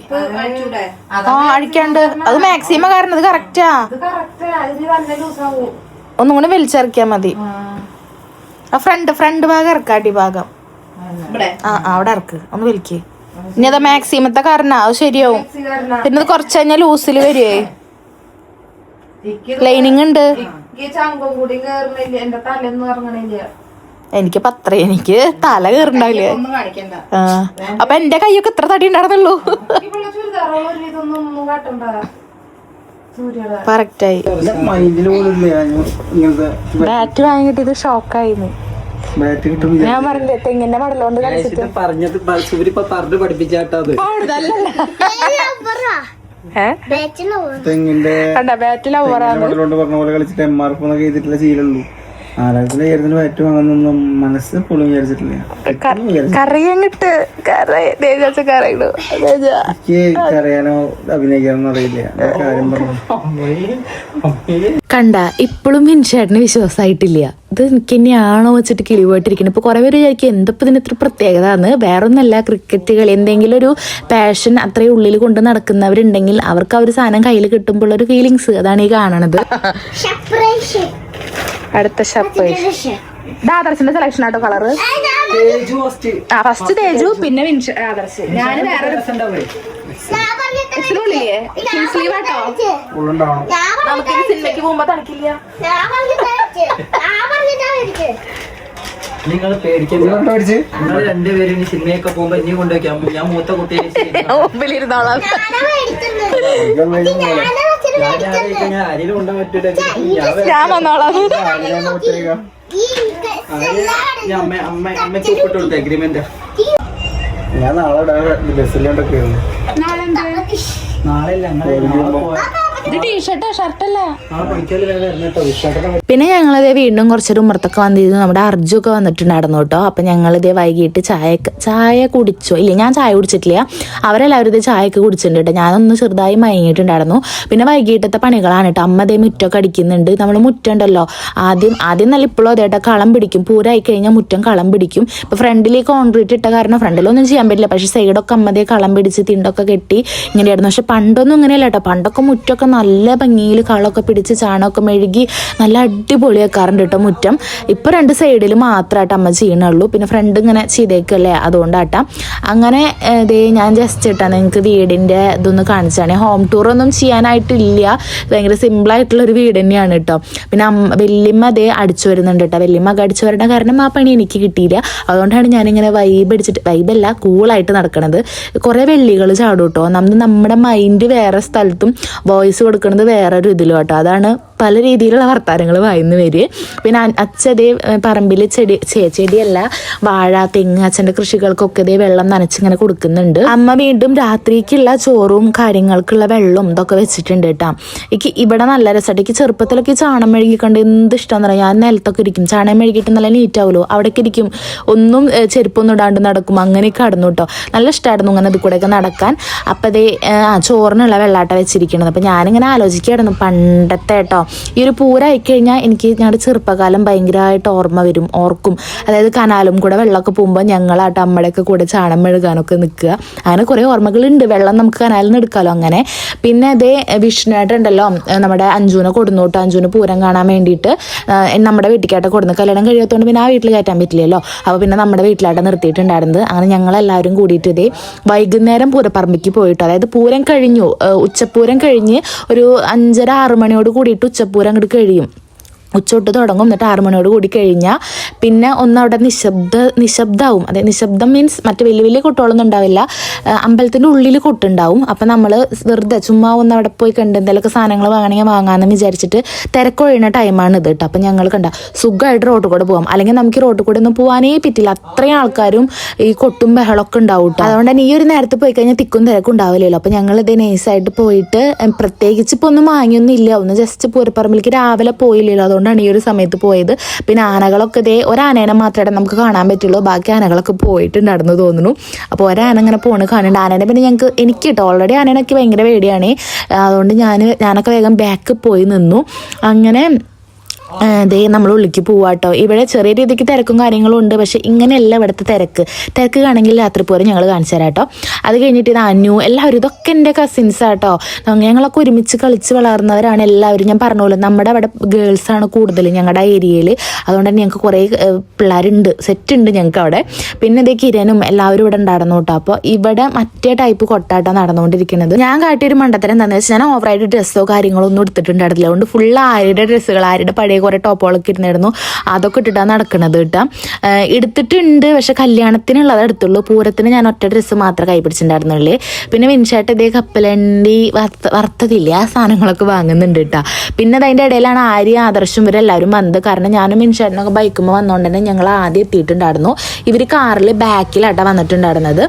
അഴിക്കാണ്ട് അത് മാക്സിമം കാരണം ഇത് കറക്റ്റാ. ഒന്നും കൂടി വലിച്ചിറക്കിയാ മതി. ആ ഫ്രണ്ട് ഭാഗം ഇറക്കാട്ടി ഭാഗം അവിടെ ഇറക്ക്, ഒന്ന് വലിക്ക്. ഇനി അതാ മാക്സിമത്തെ കാരണം അത് ശരിയാവും. പിന്നെ ഇത് കുറച്ച് കഴിഞ്ഞാൽ ലൂസിൽ വരുവേ. ലൈനിങ് ഉണ്ട്. എനിക്ക് പത്ര എനിക്ക് തല കയറുണ്ടാവില്ലേ. അപ്പൊ എന്റെ കൈയൊക്കെ എത്ര തടി ഉണ്ടായിരുന്നുള്ളൂ. കറക്റ്റായി. ബാറ്റ് വാങ്ങിട്ട് ഇത് ഷോക്കായിരുന്നു. ഞാൻ പറഞ്ഞില്ലേ തെങ്ങിന്റെ മടലോണ്ട് കളിച്ചിട്ട് പറഞ്ഞത് പറഞ്ഞു പഠിപ്പിച്ചാട്ടത്. തെങ്ങിന്റെ പറഞ്ഞ പോലെ കളിച്ചിട്ട് MRP എന്നൊക്കെ ചെയ്തിട്ടുള്ള ശീലമുള്ളൂ. ആരാധന കാര്യത്തിന് ബാറ്റ് വാങ്ങുന്നൊന്നും മനസ്സ് പോലും വിചാരിച്ചിട്ടില്ല. കറിയാനോ അഭിനയിക്കാനോ അറിയില്ല. കാര്യം പറഞ്ഞു കണ്ട ഇപ്പോഴും വിൻഷേട്ടന് വിശ്വാസമായിട്ടില്ല. ഇത് എനിക്ക് തന്നെയാണോ വെച്ചിട്ട് കിളിപോയിട്ടിരിക്കണം. ഇപ്പൊ കുറെ പേര് വിചാരിക്കും എന്തപ്പോ ഇതിന് ഇത്ര പ്രത്യേകത എന്ന്. വേറൊന്നല്ല, ക്രിക്കറ്റ് കളി എന്തെങ്കിലും ഒരു പാഷൻ അത്രയും ഉള്ളിൽ കൊണ്ട് നടക്കുന്നവരുണ്ടെങ്കിൽ അവർക്ക് ആ ഒരു സാധനം കയ്യിൽ കിട്ടുമ്പോൾ ഒരു ഫീലിങ്സ്, അതാണ് ഈ കാണണത്. അടുത്ത ഷപ്പ് ദാദർശിന്റെ സെലക്ഷൻ ആട്ടോ കളറ്. ഫസ്റ്റ് തേജു പിന്നെ ആദർശ്. ഞാൻ വേറെ സ്ലീവ് ആട്ടോ. നമുക്ക് സിനിമയ്ക്ക് പോകുമ്പോ തണുക്കില്ല. നിങ്ങൾ പേടിക്കരുത്. നിങ്ങൾ രണ്ടുപേരും ഈ സിനിമയൊക്കെ പോകുമ്പോ ഇനി കൊണ്ടുവയ്ക്കാം. ഞാൻ മൂത്ത കുട്ടിയെ മുമ്പിലിരുന്നോളാം. ആരെങ്കിലും കൊണ്ടാൻ പറ്റൂല. ഞാൻ വന്നോളാം. അമ്മയ്ക്ക് ഒപ്പിട്ട് കൊടുത്ത അഗ്രിമെന്റ്. ഞാൻ നാളെ ബസ്സിലോട്ടൊക്കെ നാളെ ഇത് ടീഷർട്ടോ ഷർട്ടല്ല. പിന്നെ ഞങ്ങളിതേ വീണ്ടും കുറച്ചൊരു ഉമ്മർത്തൊക്കെ വന്നിരുന്നു. നമ്മുടെ അർജു ഒക്കെ വന്നിട്ടുണ്ടായിരുന്നു കേട്ടോ. അപ്പം ഞങ്ങളിതേ വൈകിട്ട് ചായ കുടിച്ചോ ഇല്ല, ഞാൻ ചായ കുടിച്ചിട്ടില്ല. അവരെല്ലാവരും ഇതേ ചായയൊക്കെ കുടിച്ചിട്ടുണ്ട് കേട്ടോ. ഞാനൊന്ന് ചെറുതായി മയങ്ങിയിട്ടുണ്ടായിരുന്നു. പിന്നെ വൈകിട്ടത്തെ പണികളാണ് കേട്ടോ. അമ്മ അതേ മുറ്റമൊക്കെ അടിക്കുന്നുണ്ട്. നമ്മൾ മുറ്റുണ്ടല്ലോ, ആദ്യം നല്ല ഇപ്പോഴും അതേട്ടോ കളം പിടിക്കും. പൂരായി കഴിഞ്ഞാൽ മുറ്റം കളം പിടിക്കും. ഇപ്പം ഫ്രണ്ടിൽ കോൺക്രീറ്റ് ഇട്ട കാരണം ഫ്രണ്ടിലൊന്നും ചെയ്യാൻ പറ്റില്ല. പക്ഷേ സൈഡൊക്കെ അമ്മതേ കളം പിടിച്ച് തിണ്ടൊക്കെ കെട്ടി ഇങ്ങനെയായിരുന്നു. പക്ഷെ പണ്ടൊന്നും ഇങ്ങനെയല്ല കേട്ടോ. പണ്ടൊക്കെ മുറ്റമൊക്കെ നല്ല ഭംഗിയിൽ കളമൊക്കെ പിടിച്ച് ചാണകമൊക്കെ മെഴുകി നല്ല അടിപൊളിയാക്കാറുണ്ട് കേട്ടോ മുറ്റം. ഇപ്പം 2 സൈഡിൽ മാത്രമായിട്ട് അമ്മ ചെയ്യണുള്ളൂ. പിന്നെ ഫ്രണ്ട് ഇങ്ങനെ ചെയ്തേക്കല്ലേ, അതുകൊണ്ടാട്ടാ. അങ്ങനെ ഇതേ ഞാൻ ജസ്റ്റ് ഇട്ടാ നിങ്ങൾക്ക് വീടിൻ്റെ ഇതൊന്ന് കാണിച്ചാണ്. ഹോം ടൂറൊന്നും ചെയ്യാനായിട്ടില്ല, ഭയങ്കര സിമ്പിളായിട്ടുള്ളൊരു വീട് തന്നെയാണ് കേട്ടോ. പിന്നെ വല്യമ്മ അതേ അടിച്ചു വരുന്നുണ്ട് കേട്ടോ. വല്യമ്മ അടിച്ചു വരണ കാരണം ആ പണി എനിക്ക് കിട്ടിയില്ല. അതുകൊണ്ടാണ് ഞാനിങ്ങനെ വൈബല്ല കൂളായിട്ട് നടക്കണത്. കുറേ വെള്ളികൾ ചാടും കേട്ടോ. നമ്മുടെ മൈൻഡ് വേറെ സ്ഥലത്തും വോയിസ് കൊടുക്കുന്നത് വേറൊരു ഇതിലും കേട്ടോ. അതാണ് പല രീതിയിലുള്ള വർത്താനങ്ങൾ വായിന്ന് വരിക. പിന്നെ അച്ഛതേ പറമ്പിൽ ചെടിയല്ല വാഴ തെങ്ങ് അച്ഛൻ്റെ കൃഷികൾക്കൊക്കെ ഇതേ വെള്ളം നനച്ചിങ്ങനെ കൊടുക്കുന്നുണ്ട്. അമ്മ വീണ്ടും രാത്രിക്കുള്ള ചോറും കാര്യങ്ങൾക്കുള്ള വെള്ളവും ഇതൊക്കെ വെച്ചിട്ടുണ്ട് കേട്ടോ. എനിക്ക് ഇവിടെ നല്ല രസമായിട്ട്. എനിക്ക് ചെറുപ്പത്തിലൊക്കെ ചാണം മെഴുകിക്കൊണ്ട് എന്ത് ഇഷ്ടമെന്ന് പറയാം. ഞാൻ നിലത്തൊക്കെ ഇരിക്കും, ചാണം മെഴുകിയിട്ട് നല്ല നീറ്റാവുമല്ലോ, അവിടേക്ക് ഇരിക്കും, ഒന്നും ചെരുപ്പൊന്നും ഇടാണ്ട് നടക്കും. അങ്ങനെയൊക്കെ കടന്നു കേട്ടോ. നല്ല ഇഷ്ടമായിരുന്നു ഇങ്ങനെ ഇത് കൂടെയൊക്കെ നടക്കാൻ. അപ്പം അതേ ചോറിനുള്ള വെള്ളാട്ട വെച്ചിരിക്കണത്. അപ്പം ഞാനിങ്ങനെ ആലോചിക്കുകയായിരുന്നു പണ്ടത്തെ കേട്ടോ. ഈ ഒരു പൂരായി കഴിഞ്ഞാൽ എനിക്ക് ഞങ്ങളുടെ ചെറുപ്പകാലം ഭയങ്കരമായിട്ട് ഓർക്കും. അതായത് കനാലും കൂടെ വെള്ളമൊക്കെ പോകുമ്പോൾ ഞങ്ങളാട്ടോ അമ്മയുടെയൊക്കെ കൂടെ ചാണം മെഴുകാനൊക്കെ നിൽക്കുക. അങ്ങനെ കുറേ ഓർമ്മകളുണ്ട്. വെള്ളം നമുക്ക് കനാലിൽ നിന്ന് എടുക്കാമല്ലോ അങ്ങനെ. പിന്നെ അതേ വിഷ്ണുവായിട്ടുണ്ടല്ലോ നമ്മുടെ അഞ്ജുനെ കൊടുന്നോട്ടോ. അഞ്ജുന് പൂരം കാണാൻ വേണ്ടിയിട്ട് നമ്മുടെ വീട്ടിലേക്കായിട്ട് കൊടുന്ന് കല്യാണം കഴിയാത്തതുകൊണ്ട് പിന്നെ ആ വീട്ടിൽ കയറ്റാൻ പറ്റില്ലല്ലോ. അപ്പോൾ പിന്നെ നമ്മുടെ വീട്ടിലായിട്ട് നിർത്തിയിട്ടുണ്ടായിരുന്നത്. അങ്ങനെ ഞങ്ങളെല്ലാവരും കൂടിയിട്ട് ഇതേ വൈകുന്നേരം പൂരപ്പറമ്പിക്ക് പോയിട്ട്, അതായത് പൂരം കഴിഞ്ഞു, ഉച്ചപ്പൂരം കഴിഞ്ഞ് ഒരു 5:30-6 മണിയോട് കൂടിയിട്ട് ഉച്ചപ്പൂരം അങ്ങോട്ട് കഴിയും. ഉച്ചോട്ട് തുടങ്ങും. എന്നിട്ട് 6 മണിയോട് കൂടി കഴിഞ്ഞാൽ പിന്നെ അവിടെ നിശബ്ദമാവും. അതെ, നിശബ്ദം മീൻസ് മറ്റു വലിയ കൊട്ടുകളൊന്നും ഉണ്ടാവില്ല. അമ്പലത്തിൻ്റെ ഉള്ളിൽ കൊട്ടുണ്ടാവും. അപ്പം നമ്മൾ വെറുതെ ചുമ്മാ ഒന്ന് അവിടെ പോയി കണ്ട് എന്തെങ്കിലുമൊക്കെ സാധനങ്ങൾ വാങ്ങണമെങ്കിൽ വാങ്ങാമെന്ന് വിചാരിച്ചിട്ട് തിരക്കൊഴിയുന്ന ടൈമാണ് ഇത് കേട്ടോ. അപ്പം ഞങ്ങൾ കണ്ട സുഖമായിട്ട് റോട്ടിൽ കൂടെ പോകാം. അല്ലെങ്കിൽ നമുക്ക് റോട്ടിൽ കൂടെ ഒന്നും പോകാനേ പറ്റില്ല, അത്രയും ആൾക്കാരും ഈ കൊട്ടും ബഹളമൊക്കെ ഉണ്ടാവും കേട്ടോ. അതുകൊണ്ട് തന്നെ ഈ ഒരു നേരത്ത് പോയി കഴിഞ്ഞാൽ തിക്കും തിരക്കും ഉണ്ടാവില്ലല്ലോ. അപ്പം ഞങ്ങൾ ഇത് നൈസായിട്ട് പോയിട്ട് പ്രത്യേകിച്ച് ഇപ്പോൾ ഒന്നും വാങ്ങിയൊന്നും ഇല്ല. ഒന്ന് ജസ്റ്റ് പൂരപ്പറമ്പിലേക്ക് രാവിലെ പോയില്ലല്ലോ, അതുകൊണ്ടാണ് ഈ ഒരു സമയത്ത് പോയത്. പിന്നെ ആനകളൊക്കെ ഇതേ ഒരാനേനെ മാത്രമേ നമുക്ക് കാണാൻ പറ്റുള്ളൂ, ബാക്കി ആനകളൊക്കെ പോയിട്ടുണ്ടായിരുന്നു തോന്നുന്നു. അപ്പോൾ ഒരാന ഇങ്ങനെ പോണ് കാണുന്നുണ്ട്. ആനേനെ പിന്നെ എനിക്ക് കേട്ടോ ഓൾറെഡി ആനേനൊക്കെ ഭയങ്കര പേടിയാണ്. അതുകൊണ്ട് ഞാനൊക്കെ വേഗം ബാക്ക് പോയി നിന്നു. അങ്ങനെ ദേ നമ്മൾ ഉള്ളിലേക്ക് പോവാട്ടോ. ഇവിടെ ചെറിയ രീതിക്ക് തിരക്കും കാര്യങ്ങളും ഉണ്ട്. പക്ഷെ ഇങ്ങനെയല്ല ഇവിടുത്തെ തിരക്ക് കാണെങ്കിൽ രാത്രി പോരെ ഞങ്ങൾ കാണിച്ചു തരാം കേട്ടോ. അത് കഴിഞ്ഞിട്ട് ഇത് അനു എല്ലാവരും ഇതൊക്കെ എൻ്റെ കസിൻസ് ആട്ടോ. ഞങ്ങളൊക്കെ ഒരുമിച്ച് കളിച്ച് വളർന്നവരാണ് എല്ലാവരും. ഞാൻ പറഞ്ഞോളൂ, നമ്മുടെ അവിടെ ഗേൾസാണ് കൂടുതൽ ഞങ്ങളുടെ ഏരിയയിൽ. അതുകൊണ്ട് തന്നെ ഞങ്ങൾക്ക് കുറേ പിള്ളേരുണ്ട്, സെറ്റുണ്ട് ഞങ്ങൾക്ക് അവിടെ. പിന്നെ ഇതേ കിരനും എല്ലാവരും ഇവിടെ ഉണ്ടായിരുന്നു കേട്ടോ. അപ്പോൾ ഇവിടെ മറ്റേ ടൈപ്പ് കൊട്ടാട്ടോ നടന്നുകൊണ്ടിരിക്കുന്നത്. ഞാൻ കാട്ടിയൊരു മണ്ടത്തരം എന്താണെന്ന് വെച്ചാൽ ഞാൻ ഓവറായിട്ട് ഡ്രസ്സോ കാര്യങ്ങളോ ഒന്നും എടുത്തിട്ടുണ്ടായിരുന്നില്ല. അതുകൊണ്ട് ഫുൾ ആരുടെ ഡ്രസ്സുകൾ, ആരുടെ പഴയ കുറേ ടോപ്പുകളൊക്കെ ഇരുന്നായിരുന്നു, അതൊക്കെ ഇട്ടിട്ടാണ് നടക്കുന്നത് കേട്ടോ. എടുത്തിട്ടുണ്ട്, പക്ഷെ കല്യാണത്തിനുള്ളത് എടുത്തുള്ളൂ. പൂരത്തിന് ഞാൻ ഒറ്റ ഡ്രസ്സ് മാത്രമേ കൈപിടിച്ചിട്ടുണ്ടായിരുന്നുള്ളൂ. പിന്നെ വിൻഷായിട്ട് ഇതേ കപ്പലണ്ടി വറുത്തതില്ല, ആ സാധനങ്ങളൊക്കെ വാങ്ങുന്നുണ്ട് കേട്ടോ. പിന്നെ അതിൻ്റെ ഇടയിലാണ് ആര്യ ആദർശം ഇവരെല്ലാവരും വന്നത്. കാരണം ഞാനും വിൻഷാട്ടിനൊക്കെ ബൈക്കുമ്പോൾ വന്നുകൊണ്ട് തന്നെ ഞങ്ങൾ ആദ്യം എത്തിയിട്ടുണ്ടായിരുന്നു. ഇവർ കാറിൽ ബാക്കിലാട്ടോ വന്നിട്ടുണ്ടായിരുന്നത്.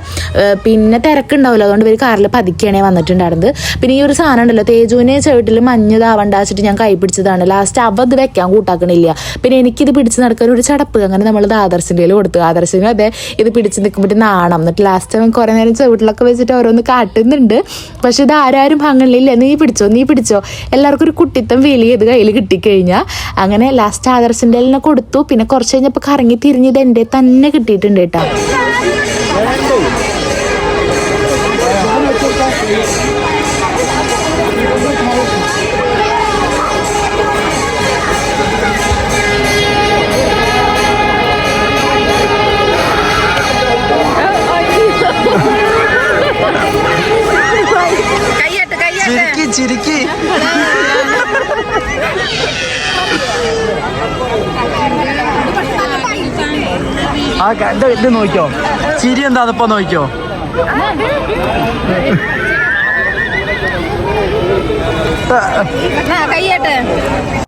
പിന്നെ തിരക്കുണ്ടാവില്ല, അതുകൊണ്ട് ഇവർ കാറിൽ പതുക്കെയാണേ വന്നിട്ടുണ്ടായിരുന്നത്. പിന്നെ ഈ ഒരു സാധനം ഉണ്ടല്ലോ, തേജുവിനെ ചെവിട്ടിൽ മഞ്ഞതാവണ്ട വെച്ചിട്ട് ഞാൻ കൈ പിടിച്ചതാണ്. ലാസ്റ്റ് അവത് വെക്കാൻ കൂട്ടാക്കണില്ല. പിന്നെ എനിക്കിത് പിടിച്ച് നടക്കാൻ ഒരു ചടപ്പ്. അങ്ങനെ നമ്മളിത് ആദർശിൻ്റെ കൊടുത്തു. ആദർശിനും അതെ ഇത് പിടിച്ച് നിൽക്കുമ്പോൾ നാണം. എന്നിട്ട് ലാസ്റ്റ് അവൻ കുറേ നേരം ചെവിട്ടിലൊക്കെ വെച്ചിട്ട് ഓരോന്ന് കാട്ടുന്നുണ്ട്. പക്ഷെ ഇത് ആരും ഭാഗങ്ങളിലില്ല, നീ പിടിച്ചോ എല്ലാവർക്കും ഒരു കുട്ടിത്തം ഫീൽ ചെയ്ത് കയ്യിൽ കിട്ടിക്കഴിഞ്ഞാൽ. അങ്ങനെ ലാസ്റ്റ് ആദർശിൻ്റെ കൊടുത്തു. പിന്നെ കുറച്ച് കഴിഞ്ഞപ്പോൾ കറങ്ങി തിരിഞ്ഞ് ഇത് എൻ്റെ തന്നെ കിട്ടിയിട്ടുണ്ട് കേട്ടോ. ഇത് നോക്കിയോ, ചിരി എന്താന്നിപ്പോ നോക്കിയോ.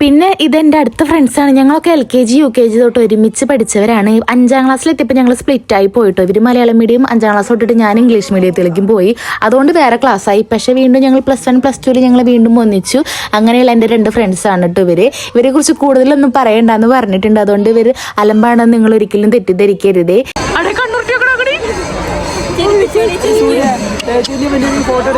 പിന്നെ ഇതെന്റെ അടുത്ത ഫ്രണ്ട്സാണ്. ഞങ്ങളൊക്കെ LKG UKG തൊട്ട് ഒരുമിച്ച് പഠിച്ചവരാണ്. 5ാം ക്ലാസ്സിലെത്തിയപ്പോൾ ഞങ്ങൾ സ്പ്ലിറ്റ് ആയി പോയിട്ടോ. ഇവർ മലയാളം മീഡിയം 5ാം ക്ലാസ് തൊട്ടിട്ട് ഞാൻ ഇംഗ്ലീഷ് മീഡിയത്തിലേക്കും പോയി. അതുകൊണ്ട് വേറെ ക്ലാസ്സായി. പക്ഷേ വീണ്ടും ഞങ്ങൾ +1 +2 ഞങ്ങൾ വീണ്ടും ഒന്നിച്ചു. അങ്ങനെയുള്ള എൻ്റെ 2 ഫ്രണ്ട്സാണ് കേട്ടോ ഇവരെ കുറിച്ച് കൂടുതലൊന്നും പറയണ്ടെന്ന് പറഞ്ഞിട്ടുണ്ട്. അതുകൊണ്ട് ഇവർ അലമ്പാണെന്ന് നിങ്ങൾ ഒരിക്കലും തെറ്റിദ്ധരിക്കരുതേ. ഫോട്ടോ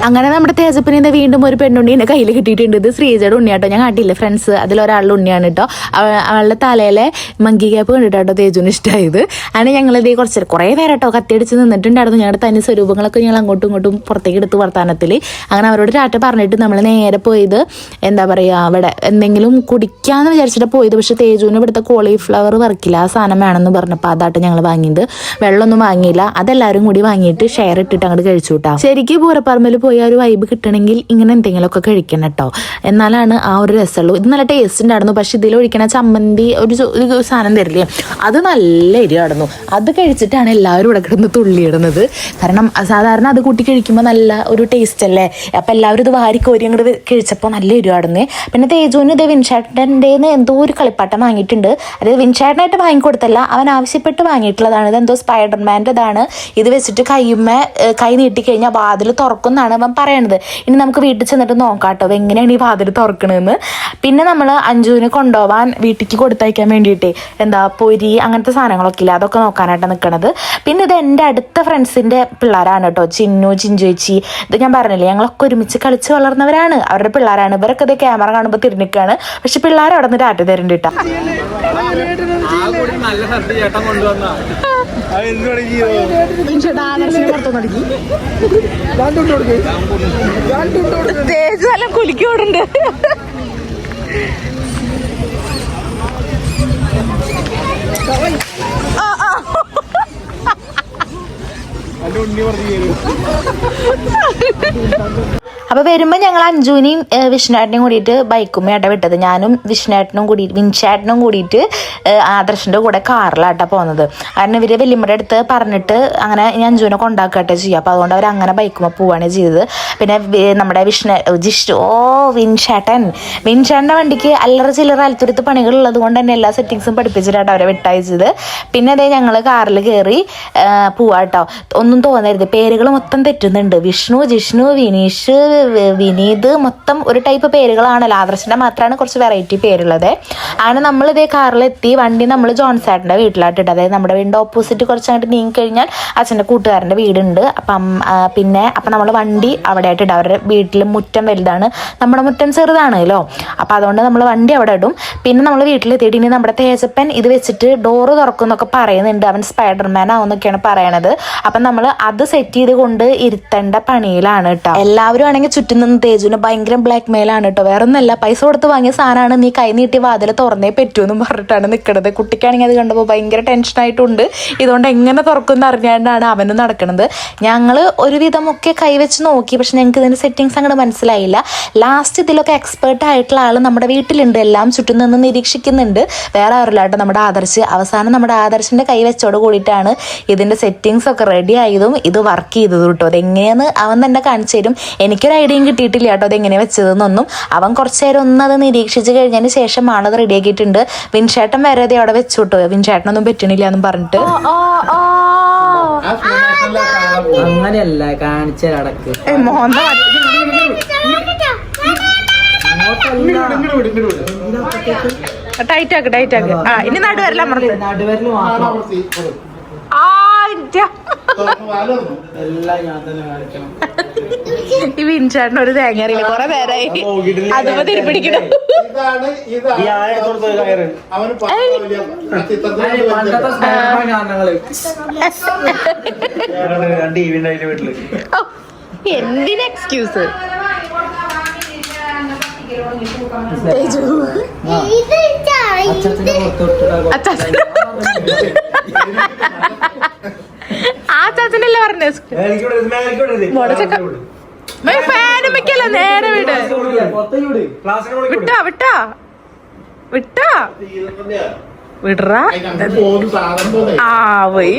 അങ്ങനെ നമ്മുടെ തേജപ്പനെ വീണ്ടും ഒരു പെണ്ണുണ്ണി എന്റെ കയ്യിൽ കിട്ടിയിട്ടുണ്ട്. ഇത് ശ്രീജയുടെ ഉണ്ണിയാട്ടോ. ഞാൻ കാട്ടില്ലേ ഫ്രണ്ട്സ്, അതിലൊരാളുടെ ഉണ്ണിയാണ് കേട്ടോ. അവളുടെ തലയിലെ മങ്കി ക്യാപ്പ് കണ്ടിട്ടോ തേജുവിന് ഇഷ്ടമായത്. അങ്ങനെ ഞങ്ങളിത് കുറേ നേരം കേട്ടോ കത്തിയടിച്ച് നിന്നിട്ടുണ്ടായിരുന്നു. ഞങ്ങളുടെ തനി സ്വരൂപങ്ങളൊക്കെ ഞങ്ങൾ അങ്ങോട്ടും ഇങ്ങോട്ടും പുറത്തേക്ക് എടുത്ത് വർത്താനത്തിൽ. അങ്ങനെ അവരോട് ടാറ്റ പറഞ്ഞിട്ട് നമ്മൾ നേരെ പോയത് എന്താ പറയുക, അവിടെ എന്തെങ്കിലും കുടിക്കാന്ന് വിചാരിച്ചിട്ട് പോയത്. പക്ഷെ തേജുവിന് ഇവിടുത്തെ കോളിഫ്ലവർ വർക്കില്ല, ആ സാധനം വേണമെന്ന് പറഞ്ഞപ്പോൾ അതാട്ടോ ഞങ്ങൾ വാങ്ങിയത്. വെള്ളമൊന്നും വാങ്ങിയില്ല, അതെല്ലാവരും കൂടി വാങ്ങിയിട്ട് ഷെയർ ഇട്ടിട്ട് അങ്ങോട്ട് കഴിച്ചു കേട്ടോ. ശരിക്കും പൂരപ്പറമ്പിൽ പോയി ആ ഒരു വൈബ് കിട്ടണമെങ്കിൽ ഇങ്ങനെ എന്തെങ്കിലുമൊക്കെ കഴിക്കണം കേട്ടോ, എന്നാലാണ് ആ ഒരു രസമുള്ളൂ. ഇത് നല്ല ടേസ്റ്റ് ഉണ്ടായിരുന്നു. പക്ഷെ ഇതിൽ ഒഴിക്കണ ചമ്മന്തി ഒരു സാധനം തരില്ലേ, അത് നല്ല എരിയായിരുന്നു. അത് കഴിച്ചിട്ടാണ് എല്ലാവരും ഇവിടെ കിടന്ന് തുള്ളിയിടുന്നത്. കാരണം സാധാരണ അത് കൂട്ടി കഴിക്കുമ്പോൾ നല്ല ഒരു ടേസ്റ്റ് അല്ലേ. അപ്പം എല്ലാവരും ഇത് വാരിക്കോരി അങ്ങോട്ട് കഴിച്ചപ്പോൾ നല്ല എരിവാടുന്നേ. പിന്നെ തേജുവിന് ഇത് വിൻചാട്ടൻ്റെന്ന് എന്തോ ഒരു കളിപ്പാട്ടം വാങ്ങിയിട്ടുണ്ട്. അതായത് വിൻചാട്ടനായിട്ട് വാങ്ങിക്കൊടുത്തല്ല, അവൻ ആവശ്യപ്പെട്ട് വാങ്ങിയിട്ടുള്ളതാണ്. ഇതെന്തോ സ്പൈഡർമാൻ്റെ ഇതാണ്. ഇത് വെച്ചിട്ട് കൈ നീട്ടിക്കഴിഞ്ഞാൽ വാതിൽ തുറക്കുമെന്നാണ് അവൻ പറയണത്. ഇനി നമുക്ക് വീട്ടിൽ ചെന്നിട്ട് നോക്കാട്ടോ എങ്ങനെയാണ് ഈ വാതിൽ തുറക്കണമെന്ന്. പിന്നെ നമ്മൾ അഞ്ജുവിന് കൊണ്ടുപോകാൻ വീട്ടിലേക്ക് കൊടുത്തയക്കാൻ വേണ്ടിയിട്ടേ പൊരി അങ്ങനത്തെ സാധനങ്ങളൊക്കെ ഇല്ല, അതൊക്കെ നോക്കാനായിട്ടാണ് നിൽക്കണത്. പിന്നെ ഇത് എൻ്റെ അടുത്ത ഫ്രണ്ട്സിൻ്റെ പിള്ളേരാണ് കേട്ടോ, ചിഞ്ചുച്ചി. ഇത് ഞാൻ പറഞ്ഞില്ലേ, ഞങ്ങളൊക്കെ ഒരുമിച്ച് കളിച്ച് വളർന്നവരാണ്, അവരുടെ പിള്ളേരാണ്. ഇവരൊക്കെ ഇത് ക്യാമറ കാണുമ്പോൾ തിരിഞ്ഞിക്കാണ്. പക്ഷെ പിള്ളേർ അവിടെ നിന്ന് ടാറ്റ തരുന്നുണ്ട് കേട്ടോ. നല്ല കുലിക്കോടുണ്ട്. അപ്പോൾ വരുമ്പോൾ ഞങ്ങൾ അഞ്ജുവിനെയും വിഷ്ണുവേട്ടനെയും കൂടിയിട്ട് ബൈക്കുമ്മയാട്ട വിട്ടത്. ഞാനും വിൻചാട്ടനും കൂടിയിട്ട് ആദർശിൻ്റെ കൂടെ കാറിലാട്ടാ പോകുന്നത്. കാരണം ഇവർ വലിയമ്മയുടെ അടുത്ത് പറഞ്ഞിട്ട് അങ്ങനെ ഞാൻ അഞ്ജുവിനെ കൊണ്ടാക്കട്ടെ ചെയ്യുക. അപ്പോൾ അതുകൊണ്ട് അവർ അങ്ങനെ ബൈക്കുമ്മ പോവുകയാണ് ചെയ്തത്. പിന്നെ നമ്മുടെ വിൻചാട്ടൻ്റെ വണ്ടിക്ക് അല്ലറ ചില്ലറ അൽത്തുരുത്ത് പണികളുള്ളത് കൊണ്ട് തന്നെ എല്ലാ സെറ്റിങ്സും പഠിപ്പിച്ചിട്ടാണ് അവരെ വിട്ടയച്ചത്. പിന്നെ അതേ ഞങ്ങൾ കാറിൽ കയറി പോവാട്ടോ. ഒന്നും തോന്നരുത്, പേരുകൾ മൊത്തം തെറ്റുന്നുണ്ട്. വിഷ്ണു, ജിഷ്ണു, വിനീഷ്, വിനീത്, മൊത്തം ഒരു ടൈപ്പ് പേരുകളാണല്ലോ. ആദർശിൻ്റെ മാത്രമാണ് കുറച്ച് വെറൈറ്റി പേരുള്ളത്. അങ്ങനെ നമ്മളിതേ കാറിലെത്തി. വണ്ടി നമ്മൾ ജോൺസാട്ടിൻ്റെ വീട്ടിലായിട്ടിട്ട്, അതായത് നമ്മുടെ വീടിൻ്റെ ഓപ്പോസിറ്റ് കുറച്ച് അങ്ങോട്ട് നീങ്ങി കഴിഞ്ഞാൽ അച്ഛൻ്റെ കൂട്ടുകാരൻ്റെ വീടുണ്ട്. അപ്പം നമ്മൾ വണ്ടി അവിടെ ആയിട്ടിട്ട്, അവരുടെ വീട്ടിൽ മുറ്റം വലുതാണ്, നമ്മുടെ മുറ്റം ചെറുതാണല്ലോ. അപ്പം അതുകൊണ്ട് നമ്മൾ വണ്ടി അവിടെ ഇടും. പിന്നെ നമ്മൾ വീട്ടിലെത്തിയിട്ട് ഇനി നമ്മുടെ തേജപ്പൻ ഇത് വെച്ചിട്ട് ഡോറ് തുറക്കും എന്നൊക്കെ പറയുന്നുണ്ട്. അവൻ സ്പൈഡർമാൻ ആവുന്നൊക്കെയാണ് പറയണത്. അപ്പം നമ്മൾ അത് സെറ്റ് ചെയ്ത് കൊണ്ട് ഇരുത്തേണ്ട പണിയിലാണ് കേട്ടോ. എല്ലാവരും ആണെങ്കിൽ ചുറ്റും നിന്ന് തേജുവിന് ഭയങ്കര ബ്ലാക്ക് മെയിലാണ് കേട്ടോ. വേറെ ഒന്നല്ല, പൈസ കൊടുത്ത് വാങ്ങിയ സാധനമാണ്, നീ കൈ നീട്ടി വാതിൽ തുറന്നേ പറ്റുമെന്നും പറഞ്ഞിട്ടാണ് നിൽക്കുന്നത്. കുട്ടിക്കാണെങ്കിൽ അത് കണ്ടപ്പോൾ ഭയങ്കര ടെൻഷനായിട്ടുണ്ട്. ഇതുകൊണ്ട് എങ്ങനെ തുറക്കുമെന്ന് അറിഞ്ഞാണ്ടാണ് അവനും നടക്കുന്നത്. ഞങ്ങൾ ഒരുവിധമൊക്കെ കൈവച്ച് നോക്കി, പക്ഷെ ഞങ്ങൾക്ക് ഇതിൻ്റെ സെറ്റിങ്സ് അങ്ങോട്ട് മനസ്സിലായില്ല. ലാസ്റ്റ് ഇതിലൊക്കെ എക്സ്പേർട്ട് ആയിട്ടുള്ള ആൾ നമ്മുടെ വീട്ടിലുണ്ട്, എല്ലാം ചുറ്റും നിന്ന് നിരീക്ഷിക്കുന്നുണ്ട്. വേറെ ആരില്ലാട്ടോ നമ്മുടെ ആദർശ്. അവസാനം നമ്മുടെ ആദർശിൻ്റെ കൈ വെച്ചോട് കൂടിയിട്ടാണ് ഇതിൻ്റെ സെറ്റിങ്സ് ഒക്കെ റെഡി ആയതും ഇത് വർക്ക് ചെയ്തത് കേട്ടോ. അതെങ്ങനെയാന്ന് അവൻ തന്നെ കാണിച്ചു തരും. എനിക്കൊരു ഐഡിയയും കിട്ടിയിട്ടില്ല കേട്ടോ അതെങ്ങനെയാണ് വെച്ചതെന്നൊന്നും. അവൻ കുറച്ച് നേരം ഒന്നത് നിരീക്ഷിച്ച് കഴിഞ്ഞതിന് ശേഷമാണ് അത് റെഡി ആക്കിയിട്ടുണ്ട്. വിൻചേട്ടൻ വരെ അത് അവിടെ വെച്ചു കേട്ടോ. വിൻചേട്ടനൊന്നും പറ്റണില്ല എന്നും പറഞ്ഞിട്ട്. അങ്ങനെയല്ല കാണിച്ചടക്ക് ടൈറ്റാക്ക്. ആ ഇനി നടുവരല നടുവരല് മാത്രം ഈ വിൻചാട്ടിന് ഒരു തേങ്ങ അറിയില്ല, കൊറേ നേരമായി അതുമ്പോ തിരിപ്പിടിക്കണം. എന്തിന് എക്സ്ക്യൂസ്? ആ ചാച്ചനല്ലേ പറഞ്ഞേ തന്നെ ഫാനും വെക്കല്ല, നേരെ വിട്. വിട്ടാ വിട്ടാ വിട്ടാ വിടറാ. ആ പോയി.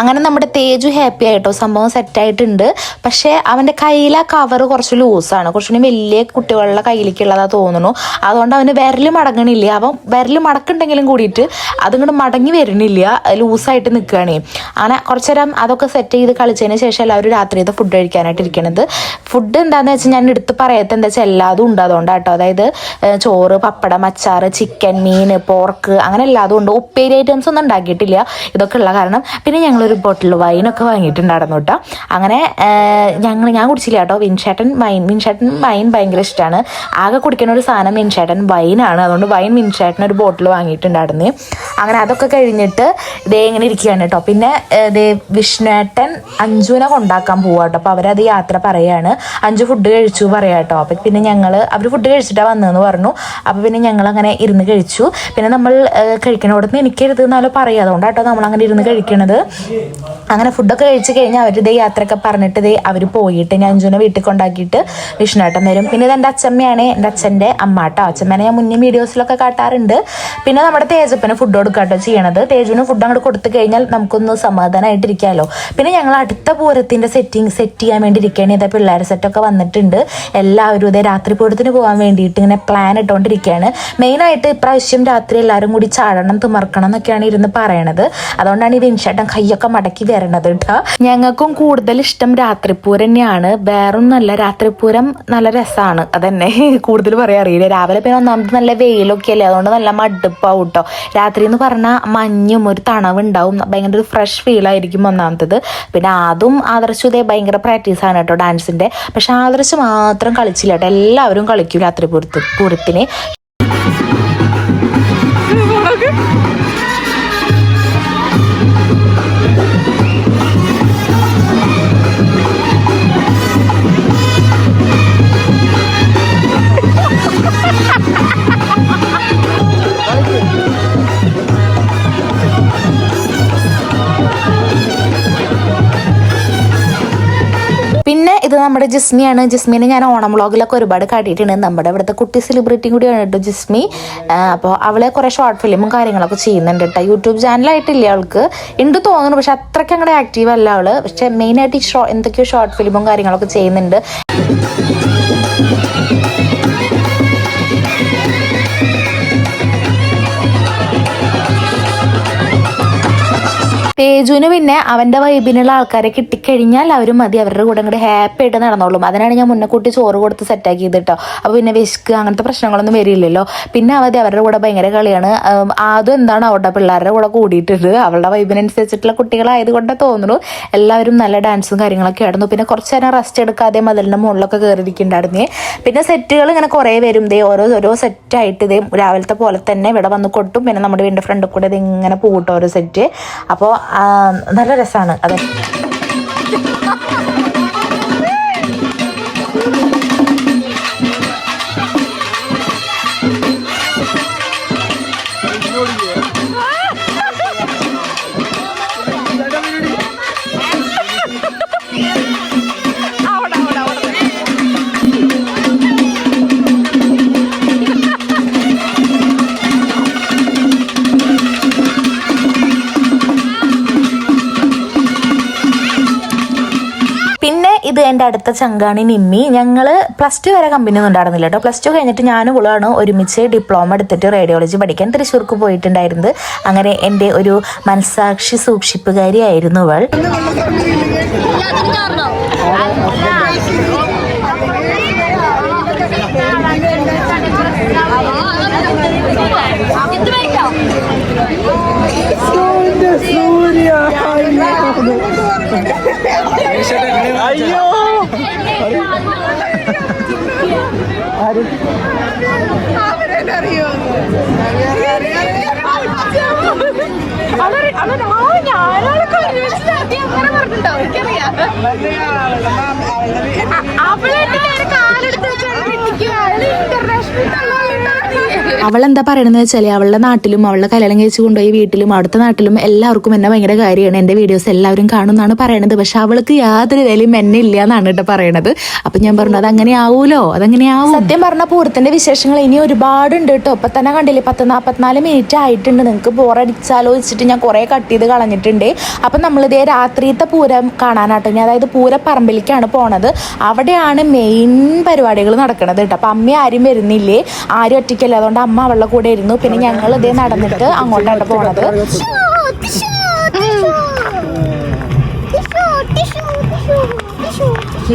അങ്ങനെ നമ്മുടെ തേജു ഹാപ്പി ആയിട്ടോ, സംഭവം സെറ്റായിട്ടുണ്ട്. പക്ഷേ അവൻ്റെ കയ്യിലെ കവർ കുറച്ച് ലൂസാണ്, കുറച്ചുകൂടി വലിയ കുട്ടികളുടെ കയ്യിലേക്കുള്ളതാ തോന്നുന്നു. അതുകൊണ്ട് അവന് വിരൽ മടങ്ങണില്ല. അവൻ വിരൽ മടക്കുണ്ടെങ്കിലും കൂടിയിട്ട് അതിങ്ങോട്ട് മടങ്ങി വരുന്നില്ല, ലൂസായിട്ട് നിൽക്കുകയാണ്. അങ്ങനെ കുറച്ചു നേരം അതൊക്കെ സെറ്റ് ചെയ്ത് കളിച്ചതിന് ശേഷം എല്ലാവരും രാത്രിയത്തെ ഫുഡ് കഴിക്കാനായിട്ട് ഇരിക്കണത്. ഫുഡ് എന്താണെന്ന് വെച്ചാൽ ഞാൻ എടുത്ത് പറയത്തെ എന്താ വെച്ചാൽ എല്ലാതും ഉണ്ട് അതുകൊണ്ടാട്ടോ. അതായത് ചോറ്, പപ്പടം, അച്ചാറ്, ചിക്കൻ, മീൻ, പോർക്ക്, അങ്ങനെ എല്ലാതും ഉണ്ട്. ഉപ്പേരി ഐറ്റംസ് ഒന്നും ഉണ്ടാക്കിയിട്ടില്ല, ഇതൊക്കെ ഉള്ള കാരണം. പിന്നെ ഞങ്ങളൊരു ബോട്ടിൽ വൈനൊക്കെ വാങ്ങിയിട്ടുണ്ടായിരുന്നു കേട്ടോ. അങ്ങനെ ഞാൻ കുടിച്ചില്ല കേട്ടോ. വിൻഷേട്ടൻ വൈൻ ഭയങ്കര ഇഷ്ടമാണ്. ആകെ കുടിക്കുന്ന ഒരു സാധനം വിൻഷേട്ടൻ വൈനാണ്. അതുകൊണ്ട് വൈൻ വിൻഷേട്ടൻ ഒരു ബോട്ടിൽ വാങ്ങിയിട്ടുണ്ടായിരുന്നു. അങ്ങനെ അതൊക്കെ കഴിഞ്ഞിട്ട് ദേ ഇങ്ങനെ ഇരിക്കുകയാണ് കേട്ടോ. പിന്നെ ദേ വിഷ്ണുവേട്ടൻ അഞ്ജുവിനെ കൊണ്ടാക്കാൻ പോവാ കേട്ടോ. അപ്പോൾ അവരത് യാത്ര പറയാണ്. അഞ്ജു ഫുഡ് കഴിച്ചു പറയാം കേട്ടോ. അപ്പം പിന്നെ അവർ ഫുഡ് കഴിച്ചിട്ടാണ് വന്നതെന്ന് പറഞ്ഞു. അപ്പോൾ പിന്നെ ഞങ്ങൾ അങ്ങനെ ഇരുന്ന് കഴിച്ചു. പിന്നെ നമ്മൾ കഴിക്കണോടത്ത് എനിക്കരുത് എന്നാലും പറയാം, അതുകൊണ്ടാട്ടോ നമ്മളങ്ങനെ ഇരുന്ന് കഴിക്കണത്. അങ്ങനെ ഫുഡൊക്കെ കഴിച്ച് കഴിഞ്ഞാൽ അവർ ഇതേ യാത്രയൊക്കെ പറഞ്ഞിട്ട് അവർ പോയിട്ട് ഞാൻ അഞ്ജുവിനെ വീട്ടിൽ കൊണ്ടാക്കിയിട്ട് വിഷ്ണുവേട്ടൻ വരും. പിന്നെ ഇത് എൻ്റെ അച്ഛമ്മയാണ്, എൻ്റെ അച്ഛൻ്റെ അമ്മ കേട്ടോ. അച്ഛമ്മേനെ ഞാൻ മുന്നേ വീഡിയോസിലൊക്കെ കാട്ടാറുണ്ട്. പിന്നെ നമ്മുടെ തേജപ്പന് ഫുഡ് കൊടുക്കാട്ടോ ചെയ്യണത്. തേജുവിന് ഫുഡ് അങ്ങോട്ട് കൊടുത്തു കഴിഞ്ഞാൽ നമുക്കൊന്ന് സമാധാനമായിട്ടിരിക്കാമല്ലോ. പിന്നെ ഞങ്ങൾ അടുത്ത പൂരത്തിൻ്റെ സെറ്റ് ചെയ്യാൻ വേണ്ടി ഇരിക്കുകയാണ്. ഇതേ പിള്ളേർ സെറ്റൊക്കെ വന്നിട്ടുണ്ട്. എല്ലാവരും ഇതേ രാത്രി പൂരത്തിന് പോകാൻ വേണ്ടിയിട്ട് ഇങ്ങനെ പ്ലാൻ ഇട്ടുകൊണ്ടിരിക്കുകയാണ്. മെയിനായിട്ട് ഇപ്രാവശ്യം രാത്രി എല്ലാവരും കൂടി ചാടണം, തിമർക്കണം എന്നൊക്കെയാണ് ഇരുന്ന് പറയണത്. അതുകൊണ്ടാണ് ഈ വിൻഷേട്ടൻ കൈയൊക്കെ മടക്കി വരണത് കേട്ടോ. ഞങ്ങൾക്കും കൂടുതൽ ഇഷ്ടം രാത്രിപ്പൂരം തന്നെയാണ്, വേറൊന്നല്ല. രാത്രിപ്പൂരം നല്ല രസമാണ്, അതന്നെ കൂടുതൽ പറയാൻ അറിയില്ല. രാവിലെ പിന്നെ ഒന്നാമത് നല്ല വെയിലൊക്കെ അല്ലേ, അതുകൊണ്ട് നല്ല മടുപ്പാവും കേട്ടോ. രാത്രി എന്ന് പറഞ്ഞാൽ മഞ്ഞും ഒരു തണവുണ്ടാവും, ഭയങ്കര ഒരു ഫ്രഷ് ഫീലായിരിക്കും ഒന്നാമത്തത്. പിന്നെ അതും ആദർശം ഇതേ ഭയങ്കര പ്രാക്ടീസാണ് കേട്ടോ ഡാൻസിൻ്റെ. പക്ഷെ ആദർശം മാത്രം കളിച്ചില്ല കേട്ടോ, എല്ലാവരും കളിക്കും രാത്രി പൂരത്തിന്. പിന്നെ ഇത് നമ്മുടെ ജിസ്മിയാണ്. ജിസ്മിനെ ഞാൻ ഓണം വ്ളോഗിലൊക്കെ ഒരുപാട് കാട്ടിയിട്ടുണ്ട്. നമ്മുടെ ഇവിടുത്തെ കുട്ടി സെലിബ്രിറ്റി കൂടിയാണ് കേട്ടോ ജിസ്മി. അപ്പോൾ അവളെ കുറേ ഷോർട്ട് ഫിലിമും കാര്യങ്ങളൊക്കെ ചെയ്യുന്നുണ്ട് കേട്ടോ. യൂട്യൂബ് ചാനലായിട്ടില്ല അവൾക്ക്, ഉണ്ട് തോന്നുന്നു. പക്ഷെ അത്രയ്ക്ക് അങ്ങോട്ട് ആക്റ്റീവ് അല്ല അവള്. പക്ഷെ മെയിനായിട്ട് എന്തൊക്കെയോ ഷോർട്ട് ഫിലിമും കാര്യങ്ങളൊക്കെ ചെയ്യുന്നുണ്ട്. തേജുവിന് പിന്നെ അവൻ്റെ വൈബിനുള്ള ആൾക്കാരെ കിട്ടിക്കഴിഞ്ഞാൽ അവരും മതി, അവരുടെ കൂടെ അങ്ങോട്ട് ഹാപ്പി ആയിട്ട് നടന്നോളും. അതിനാണ് ഞാൻ മുന്നേ കൂട്ടി ചോറ് കൊടുത്ത് സെറ്റാക്കി കേട്ടോ. അപ്പോൾ പിന്നെ വിശക്ക് അങ്ങനത്തെ പ്രശ്നങ്ങളൊന്നും വരില്ലല്ലോ. പിന്നെ അവരുടെ കൂടെ ഭയങ്കര കളിയാണ്. അതും എന്താണ് അവരുടെ പിള്ളേരുടെ കൂടെ കൂടിയിട്ടുണ്ട്. അവളുടെ വൈബിനനുസരിച്ചിട്ടുള്ള കുട്ടികളായതുകൊണ്ട് തോന്നുന്നു എല്ലാവരും നല്ല ഡാൻസും കാര്യങ്ങളൊക്കെ ആയിരുന്നു. പിന്നെ കുറച്ച് നേരം റെസ്റ്റ് എടുക്കാതെ മതിലിൻ്റെ മുകളിലൊക്കെ കയറിയിരിക്കുന്നുണ്ടായിരുന്നേ. പിന്നെ സെറ്റുകൾ ഇങ്ങനെ കുറേ വരും. ഓരോ സെറ്റായിട്ട് രാവിലത്തെ പോലെ തന്നെ ഇവിടെ വന്ന് കൊട്ടും. പിന്നെ നമ്മുടെ വീടിൻ്റെ ഫ്രണ്ടിൽ കൂടെ ഇങ്ങനെ പോകട്ടോ ഓരോ സെറ്റ്. അപ്പോൾ നല്ല രസമാണ് അത്. ഇത് എൻ്റെ അടുത്ത ചങ്കാണി നിമ്മി. ഞങ്ങൾ +2 വരെ കമ്പനി ഒന്നും ഉണ്ടായിരുന്നില്ല കേട്ടോ. +2 കഴിഞ്ഞിട്ട് ഞാനും ഇവളുമാണ് ഒരുമിച്ച് ഡിപ്ലോമ എടുത്തിട്ട് റേഡിയോളജി പഠിക്കാൻ തൃശ്ശൂർക്ക് പോയിട്ടുണ്ടായിരുന്നത്. അങ്ങനെ എൻ്റെ ഒരു മനസാക്ഷി സൂക്ഷിപ്പുകാരിയായിരുന്നു ഇവൾ. അയ്യോ അവളെ കാലെടുത്ത് അവളെന്താ പറയണെന്ന് വെച്ചാൽ അവളുടെ നാട്ടിലും അവളുടെ കല്യാണം കഴിച്ച് കൊണ്ടുപോയി വീട്ടിലും അവിടുത്തെ നാട്ടിലും എല്ലാവർക്കും എന്നെ ഭയങ്കര കാര്യമാണ്, എൻ്റെ വീഡിയോസ് എല്ലാവരും കാണുമെന്നാണ് പറയണത്. പക്ഷെ അവൾക്ക് യാതൊരു വിലയും എന്നെ ഇല്ല എന്നാണ് കേട്ടോ പറയണത്. അപ്പൊ ഞാൻ പറഞ്ഞു അതങ്ങനെ ആവൂലോ, അതങ്ങനെയാവും. സത്യം പറഞ്ഞ പൂരത്തിന്റെ വിശേഷങ്ങൾ ഇനി ഒരുപാടുണ്ട് കേട്ടോ. ഇപ്പൊ തന്നെ കണ്ടില്ലേ 44 മിനിറ്റ് ആയിട്ടുണ്ട്. നിങ്ങൾക്ക് ബോറടിച്ചാലോ വെച്ചിട്ട് ഞാൻ കുറെ കട്ട് ചെയ്ത് കളഞ്ഞിട്ടുണ്ട്. അപ്പൊ നമ്മളിതേ രാത്രിയത്തെ പൂരം കാണാനാട്ടോ, ഞാൻ അതായത് പൂരപ്പറമ്പിലേക്കാണ് പോണത്. അവിടെയാണ് മെയിൻ പരിപാടികൾ നടക്കണത് കേട്ടോ. അപ്പൊ അമ്മ ആരും വരുന്നില്ലേ, ആരും ഒറ്റയ്ക്കല്ല, അതുകൊണ്ട് അമ്മ അവളുടെ കൂടെ ഇരുന്നു. പിന്നെ ഞങ്ങൾ ഇതേ നടന്നിട്ട് അങ്ങോട്ടാണ് പോണത്.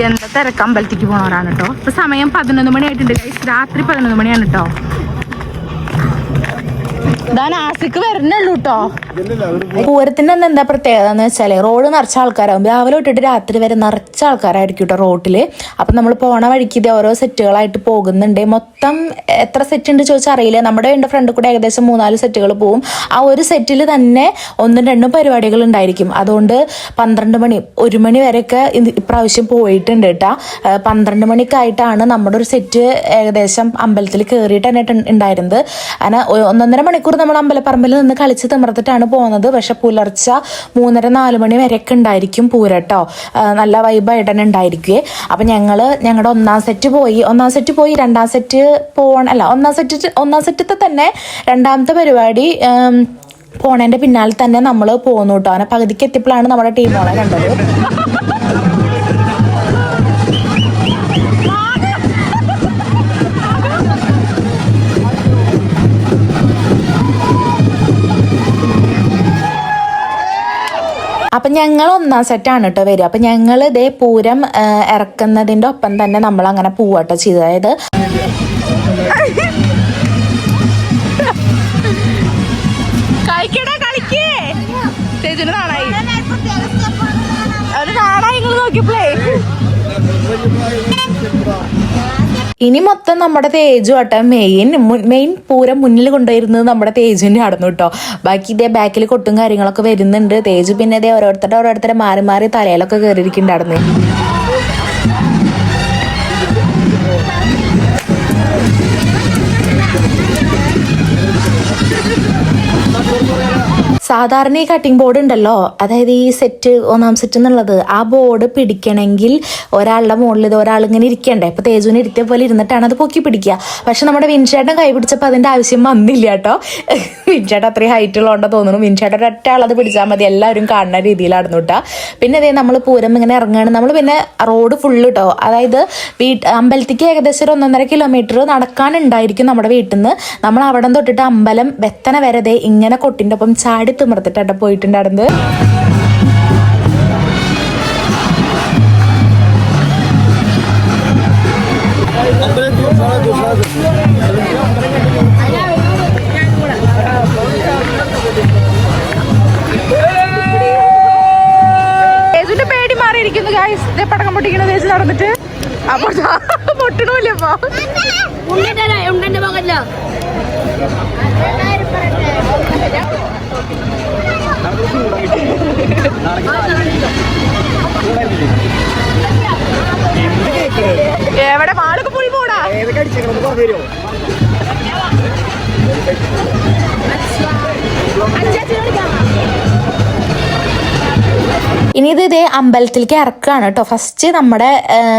എന്താ തിരക്ക്, അമ്പലത്തേക്ക് പോണവരാണ് കേട്ടോ. ഇപ്പൊ സമയം 11 മണി ആയിട്ടുണ്ട്, രാത്രി 11 മണിയാണ് കേട്ടോ. നാസിക്ക് വരുന്നുള്ളൂ കേട്ടോ. പൂരത്തിന്റെ അന്ന് എന്താ പ്രത്യേകത എന്ന് വെച്ചാല് റോഡ് നിറച്ച ആൾക്കാരാകും. രാവിലെ തൊട്ടിട്ട് രാത്രി വരെ നിറച്ച ആൾക്കാരായിരിക്കും കേട്ടോ റോട്ടില്. അപ്പൊ നമ്മൾ പോണ വഴിക്ക് ഇത് ഓരോ സെറ്റുകളായിട്ട് പോകുന്നുണ്ട്. മൊത്തം എത്ര സെറ്റ് ഉണ്ട് ചോദിച്ചാൽ അറിയില്ല. നമ്മുടെ എൻ്റെ ഫ്രണ്ട് കൂടെ ഏകദേശം 3-4 സെറ്റുകൾ പോകും. ആ ഒരു സെറ്റിൽ തന്നെ 1-2 പരിപാടികൾ ഉണ്ടായിരിക്കും. അതുകൊണ്ട് 12 മണി 1 മണി വരെയൊക്കെ ഇപ്രാവശ്യം പോയിട്ടുണ്ട് കേട്ടാ. 12 മണിക്കായിട്ടാണ് നമ്മുടെ ഒരു സെറ്റ് ഏകദേശം അമ്പലത്തിൽ കയറിയിട്ട് തന്നെ ഉണ്ടായിരുന്നത്. അങ്ങനെ 1.5 മണിക്കൂർ നമ്മൾ അമ്പലപ്പറമ്പിൽ നിന്ന് കളിച്ച് തിമർത്തിട്ടാണ് പോകുന്നത്. പക്ഷെ പുലർച്ചെ 3-4 മണി വരെയൊക്കെ ഉണ്ടായിരിക്കും പൂരട്ടോ. നല്ല വൈബായിട്ട് തന്നെ ഉണ്ടായിരിക്കുവേ. അപ്പൊ ഞങ്ങളുടെ ഒന്നാം സെറ്റ് പോയി 2ാം സെറ്റ് ഒന്നാം സെറ്റത്തെ തന്നെ 2ാമത്തെ പരിപാടി പോണേന്റെ പിന്നാലെ തന്നെ നമ്മൾ പോന്നു കേട്ടോ. അങ്ങനെ പകുതിക്ക് എത്തിയപ്പോഴാണ് നമ്മുടെ ടീമോളെ കണ്ടത്. അപ്പം ഞങ്ങൾ 1ാം സെറ്റാണ് കേട്ടോ വരിക. അപ്പം ഞങ്ങൾ ഇതേ പൂരം ഇറക്കുന്നതിൻ്റെ ഒപ്പം തന്നെ നമ്മൾ അങ്ങനെ പോവാട്ടോ ചെയ്തത്. അതായത് ഇനി മൊത്തം നമ്മുടെ തേജു ആട്ടോ മെയിൻ പൂരം മുന്നിൽ കൊണ്ടുവരുന്നത് നമ്മുടെ തേജുവിൻ്റെ ആടുന്നു കേട്ടോ. ബാക്കി ഇതേ ബാക്കിൽ കൊട്ടും കാര്യങ്ങളൊക്കെ വരുന്നുണ്ട്. തേജു പിന്നെ ഇതേ ഓരോരുത്തരെ മാറി മാറി തലയിലൊക്കെ കയറിയിരിക്കുന്നുണ്ടായിരുന്നു. സാധാരണ ഈ കട്ടിംഗ് ബോർഡ് ഉണ്ടല്ലോ, അതായത് ഈ സെറ്റ് 1ാം സെറ്റ് എന്നുള്ളത്, ആ ബോർഡ് പിടിക്കണമെങ്കിൽ ഒരാളുടെ മുകളിൽ ഇത് ഒരാളിങ്ങനെ ഇരിക്കണ്ടേ. ഇപ്പൊ തേജുവിനെ ഇരുത്തിയ പോലെ ഇരുന്നിട്ടാണ് അത് പൊക്കി പിടിക്കുക. പക്ഷെ നമ്മുടെ വിൻചേട്ടൻ കൈ പിടിച്ചപ്പോൾ അതിന്റെ ആവശ്യം വന്നില്ല കേട്ടോ. വിൻചേട്ടൻ അത്രയും ഹൈറ്റ് ഉള്ളതുകൊണ്ട് തോന്നുന്നു. വിൻചേട്ടൻ ഒരൊറ്റ ആളത് പിടിച്ചാൽ മതി, എല്ലാവരും കാണുന്ന രീതിയിലായിരുന്നു കേട്ടോ. പിന്നെ അതേ നമ്മൾ പൂരം ഇങ്ങനെ ഇറങ്ങുകയാണ്. നമ്മൾ പിന്നെ റോഡ് ഫുള്ള് കേട്ടോ. അതായത് അമ്പലത്തേക്ക് ഏകദേശം ഒരു 1.5 കിലോമീറ്റർ നടക്കാനുണ്ടായിരിക്കും നമ്മുടെ വീട്ടിൽ നിന്ന്. നമ്മൾ അവിടെ തൊട്ടിട്ട് അമ്പലം വെത്തന വരെ ഇങ്ങനെ കൊട്ടിൻ്റെ ഒപ്പം ചാടി തിമർത്തിട്ടാ പോയിട്ടുണ്ടായിരുന്നത്. പേടി മാറിയിരിക്കുന്നു ഗായ്സ്. പടക്കം പൊട്ടിക്കണ തേച്ച് നടന്നിട്ട് അപ്പൊ പൊട്ടണൂല്ലേ. എവിടെ മാളൊക്കെ പോയി പോടാ. ഇനി ഇതേ അമ്പലത്തിലേക്ക് ഇറക്കുകയാണ് കേട്ടോ. ഫസ്റ്റ് നമ്മുടെ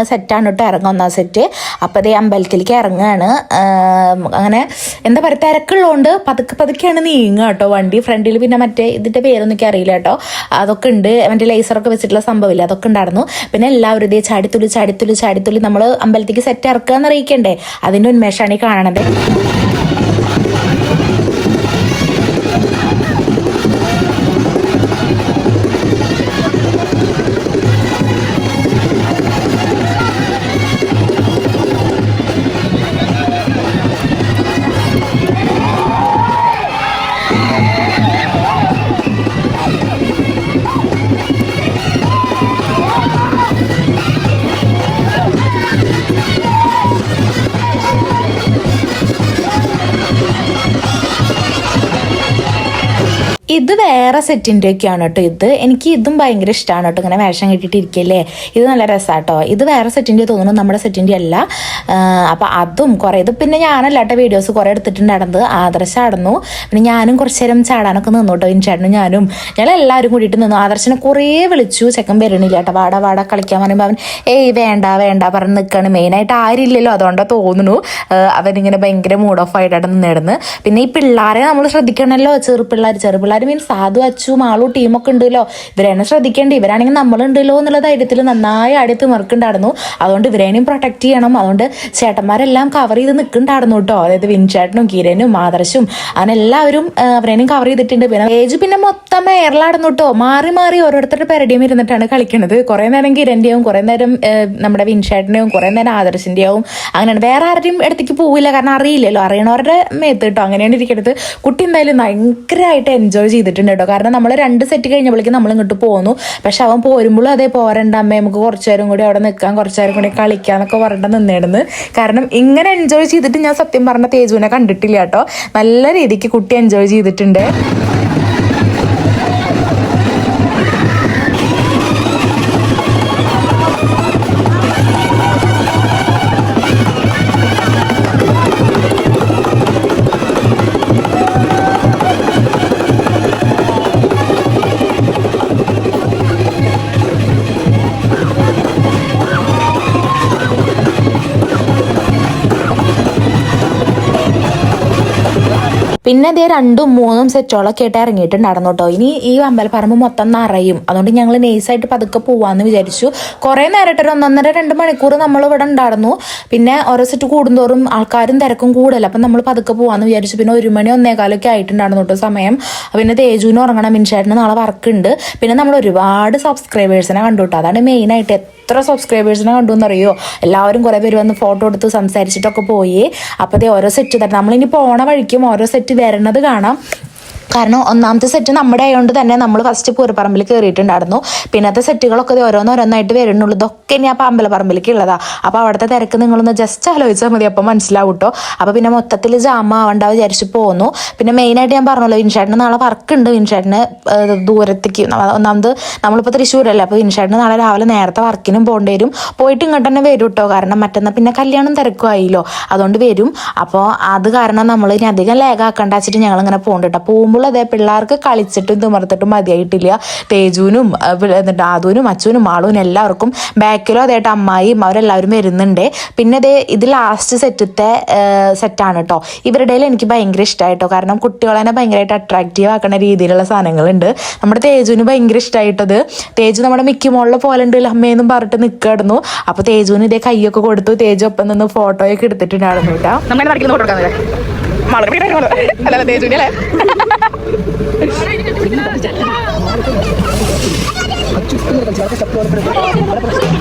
സെറ്റാണ് കേട്ടോ ഇറങ്ങുക, 1ാം സെറ്റ്. അപ്പോൾ ഇതേ അമ്പലത്തിലേക്ക് ഇറങ്ങുകയാണ്. അങ്ങനെ എന്താ പറയുക, തിരക്കുള്ളതുകൊണ്ട് പതുക്കെയാണ് നീങ്ങുക കേട്ടോ വണ്ടി. ഫ്രണ്ടിൽ പിന്നെ മറ്റേ ഇതിൻ്റെ പേരൊന്നും എനിക്ക് അറിയില്ല കേട്ടോ. അതൊക്കെ ഉണ്ട്, മറ്റേ ലേസറൊക്കെ വെച്ചിട്ടുള്ള സംഭവമില്ല, അതൊക്കെ ഉണ്ടായിരുന്നു. പിന്നെ എല്ലാവരും ഇതേ ചാടിത്തുള്ളി നമ്മൾ അമ്പലത്തേക്ക് സെറ്റ് ഇറക്കുക എന്നറിയിക്കണ്ടേ, അതിൻ്റെ ഉന്മേഷമാണ് ഈ കാണണത്. ഇത് വേറെ സെറ്റിൻ്റെ ഒക്കെയാണ് കേട്ടോ. എനിക്ക് ഇതും ഭയങ്കര ഇഷ്ടമാണ് കേട്ടോ. ഇങ്ങനെ വേഷം കെട്ടിട്ടിരിക്കല്ലേ, ഇത് നല്ല രസമാട്ടോ. ഇത് വേറെ സെറ്റിൻ്റെ തോന്നുന്നു, നമ്മുടെ സെറ്റിൻ്റെ അല്ല. അപ്പം അതും കുറേ ഇത് പിന്നെ ഞാനല്ല കേട്ടോ വീഡിയോസ് കുറേ എടുത്തിട്ടുണ്ടായിരുന്നത്. ആദർശായിരുന്നു. പിന്നെ ഞാനും കുറച്ച് നേരം ചാടാനൊക്കെ നിന്നു കേട്ടോ. ഇൻചാട്ടനും ഞാനും ഞങ്ങളെല്ലാവരും കൂടിയിട്ട് നിന്നു. ആദർശനെ കുറേ വിളിച്ചു, ചെക്കൻ വരണില്ല കേട്ടോ. വാട കളിക്കാൻ പറയുമ്പോൾ അവൻ വേണ്ട പറഞ്ഞ് നിൽക്കുകയാണ്. മെയിനായിട്ട് ആരില്ലല്ലോ, അതുകൊണ്ടാണ് തോന്നുന്നു അവനിങ്ങനെ ഭയങ്കര മൂഡ് ഓഫ് ആയിട്ടാണ് നിന്നിടുന്നത്. പിന്നെ ഈ പിള്ളേരെ നമ്മൾ ശ്രദ്ധിക്കണമല്ലോ. ചെറുപിള്ളേർ മീൻസ് സാധു അച്ചു മാളു ടീമൊക്കെ ഉണ്ടല്ലോ, ഇവരെന്നെ ശ്രദ്ധിക്കേണ്ടി. ഇവരാണെങ്കിൽ നമ്മളുണ്ടല്ലോ എന്നുള്ള ധൈര്യത്തിൽ നന്നായി ആടി തിമർക്കുണ്ടായിരുന്നു. അതുകൊണ്ട് ഇവരേനെയും പ്രൊട്ടക്ട് ചെയ്യണം. അതുകൊണ്ട് ചേട്ടന്മാരെല്ലാം കവർ ചെയ്ത് നിൽക്കുന്നുണ്ടായിരുന്നു കേട്ടോ. അതായത് വിൻചേട്ടനും കിരനും ആദർശും അങ്ങനെ എല്ലാവരും അവരേനെയും കവർ ചെയ്തിട്ടുണ്ട്. പിന്നെ ഏജ് പിന്നെ മൊത്തം എയറിലാടുന്നു കേട്ടോ. മാറി ഓരോരുത്തരുടെ പെരടിയും ഇരുന്നിട്ടാണ് കളിക്കുന്നത്. കുറേ നേരം കിരൻ്റെയും കുറേ നേരം നമ്മുടെ വിൻചേട്ടൻ്റെയും കുറേ നേരം ആദർശിൻ്റെയും അങ്ങനെയാണ്. വേറെ ആരുടെയും അടുത്തേക്ക് പോവില്ല, കാരണം അറിയില്ലല്ലോ, അറിയണവരുടെ മേത്ത് കേട്ടോ. അങ്ങനെയാണ് ഇരിക്കുന്നത്. കുട്ടി എന്തായാലും ഭയങ്കരമായിട്ട് എൻജോയ് ചെയ്തിട്ടുണ്ട് കേട്ടോ. കാരണം നമ്മൾ 2 സെറ്റ് കഴിഞ്ഞപ്പോഴേക്കും നമ്മൾ ഇങ്ങോട്ട് പോന്നു. പക്ഷെ അവൻ പോരുമ്പോഴും അതേ പോരണ്ട അമ്മേ, നമുക്ക് കുറച്ചു നേരം കൂടി അവിടെ നിൽക്കാം, കുറച്ചു നേരം കൂടി കളിക്കാന്നൊക്കെ പറഞ്ഞിട്ട് നിന്നിടുന്നു. കാരണം ഇങ്ങനെ എൻജോയ് ചെയ്തിട്ട് ഞാൻ സത്യം പറഞ്ഞ തേജുവിനെ കണ്ടിട്ടില്ല കേട്ടോ. നല്ല രീതിക്ക് കുട്ടി എൻജോയ് ചെയ്തിട്ടുണ്ട്. പിന്നെ അതേ 2-3 സെറ്റോളൊക്കെ ആയിട്ട് ഇറങ്ങിയിട്ടുണ്ടായിരുന്നു കേട്ടോ. ഇനി ഈ അമ്പലപ്പറമ്പ് മൊത്തം നിറയും. അതുകൊണ്ട് ഞങ്ങൾ നൈസായിട്ട് പതുക്കെ പോവാന്ന് വിചാരിച്ചു. കുറേ നേരമായിട്ട് 1-1.5-2 മണിക്കൂർ നമ്മൾ ഇവിടെ ഉണ്ടായിരുന്നു. പിന്നെ ഓരോ സെറ്റ് കൂടുന്തോറും ആൾക്കാരും തിരക്കും കൂടുതൽ. അപ്പം നമ്മൾ പതുക്കെ പോവാന്ന് വിചാരിച്ചു. പിന്നെ 1 മണി 1:15 ആയിട്ടുണ്ടായിരുന്നു കേട്ടോ സമയം. പിന്നെ തേജുവിന് ഉറങ്ങണം, മിൻചേട്ടന് നാളെ വർക്ക് ഉണ്ട്. പിന്നെ നമ്മൾ ഒരുപാട് സബ്സ്ക്രൈബേഴ്സിനെ കണ്ടു കേട്ടോ. അതാണ് മെയിനായിട്ട്. എത്ര സബ്സ്ക്രൈബേഴ്സിനെ കണ്ടു എന്നറിയോ? എല്ലാവരും കുറേ പേര് വന്ന് ഫോട്ടോ എടുത്ത് സംസാരിച്ചിട്ടൊക്കെ പോയി. അപ്പോൾ അതേ ഓരോ സെറ്റ് തന്നെ നമ്മളിനി പോണ വഴിക്കും ഓരോ സെറ്റ് വരണത് കാണാം. കാരണം ഒന്നാമത്തെ സെറ്റ് നമ്മുടെ ആയതുകൊണ്ട് തന്നെ നമ്മൾ ഫസ്റ്റ് പൂരപ്പറമ്പിൽ കയറിയിട്ടുണ്ടായിരുന്നു. പിന്നത്തെ സെറ്റുകളൊക്കെ ഓരോന്നോരോന്നായിട്ട് വരുന്നുള്ളൂ. ഇതൊക്കെ ഇനി അപ്പോൾ അമ്പലപ്പറമ്പിലേക്ക് ഉള്ളതാ. അപ്പോൾ അവിടുത്തെ തിരക്ക് നിങ്ങളൊന്ന് ജസ്റ്റ് ആലോചിച്ചാൽ മതി, അപ്പോൾ മനസ്സിലാവും കേട്ടോ. അപ്പോൾ പിന്നെ മൊത്തത്തിൽ ജാമ ആവണ്ട വിചാരിച്ച് പോന്നു. പിന്നെ മെയിനായിട്ട് ഞാൻ പറഞ്ഞല്ലോ, വിൻചേട്ടന് നാളെ വർക്ക് ഉണ്ട്. വിൻചേട്ടന് ദൂരത്തേക്ക്, ഒന്നാമത് നമ്മളിപ്പോൾ തൃശ്ശൂരല്ലേ, അപ്പോൾ വിൻചേട്ടന് നാളെ രാവിലെ നേരത്തെ വർക്കിനും പോകേണ്ടി വരും. പോയിട്ട് ഇങ്ങോട്ട് തന്നെ വരും കേട്ടോ. കാരണം മറ്റന്നാൾ പിന്നെ കല്യാണം തിരക്കുമായില്ലോ, അതുകൊണ്ട് വരും. അപ്പോൾ അത് കാരണം നമ്മൾ ഇനി അധികം ലേഖാക്കണ്ട വെച്ചിട്ട് ഞങ്ങളിങ്ങനെ പോകുന്നുണ്ട് കേട്ടോ. പോകുമ്പോൾ അതേ പിള്ളേർക്ക് കളിച്ചിട്ടും തിമർത്തിട്ടും മതിയായിട്ടില്ല. തേജുവിനും എന്നിട്ട് ആദുവിനും അച്ഛനും മാളുവിനും എല്ലാവർക്കും. ബാക്കിലും അതേട്ട് അമ്മായിയും അവരെല്ലാവരും വരുന്നുണ്ട്. പിന്നെ ഇത് ലാസ്റ്റ് സെറ്റാണ് കേട്ടോ. ഇവരുടെ എനിക്ക് ഭയങ്കര ഇഷ്ടമായിട്ടോ. കാരണം കുട്ടികളെ ഭയങ്കരമായിട്ട് അട്രാക്റ്റീവ് ആക്കുന്ന രീതിയിലുള്ള സാധനങ്ങളുണ്ട്. നമ്മുടെ തേജുവിന് ഭയങ്കര ഇഷ്ടമായിട്ടത്. തേജു നമ്മുടെ മിക്കി മോളിലെ പോലെ ഉണ്ട് അമ്മയെന്നും പറഞ്ഞിട്ട് നിൽക്കായിരുന്നു. അപ്പോൾ തേജുവിന് ഇതേ കൈയൊക്കെ കൊടുത്തു. തേജു ഒപ്പം നിന്ന് ഫോട്ടോയൊക്കെ എടുത്തിട്ടുണ്ടായിരുന്നു കേട്ടോ.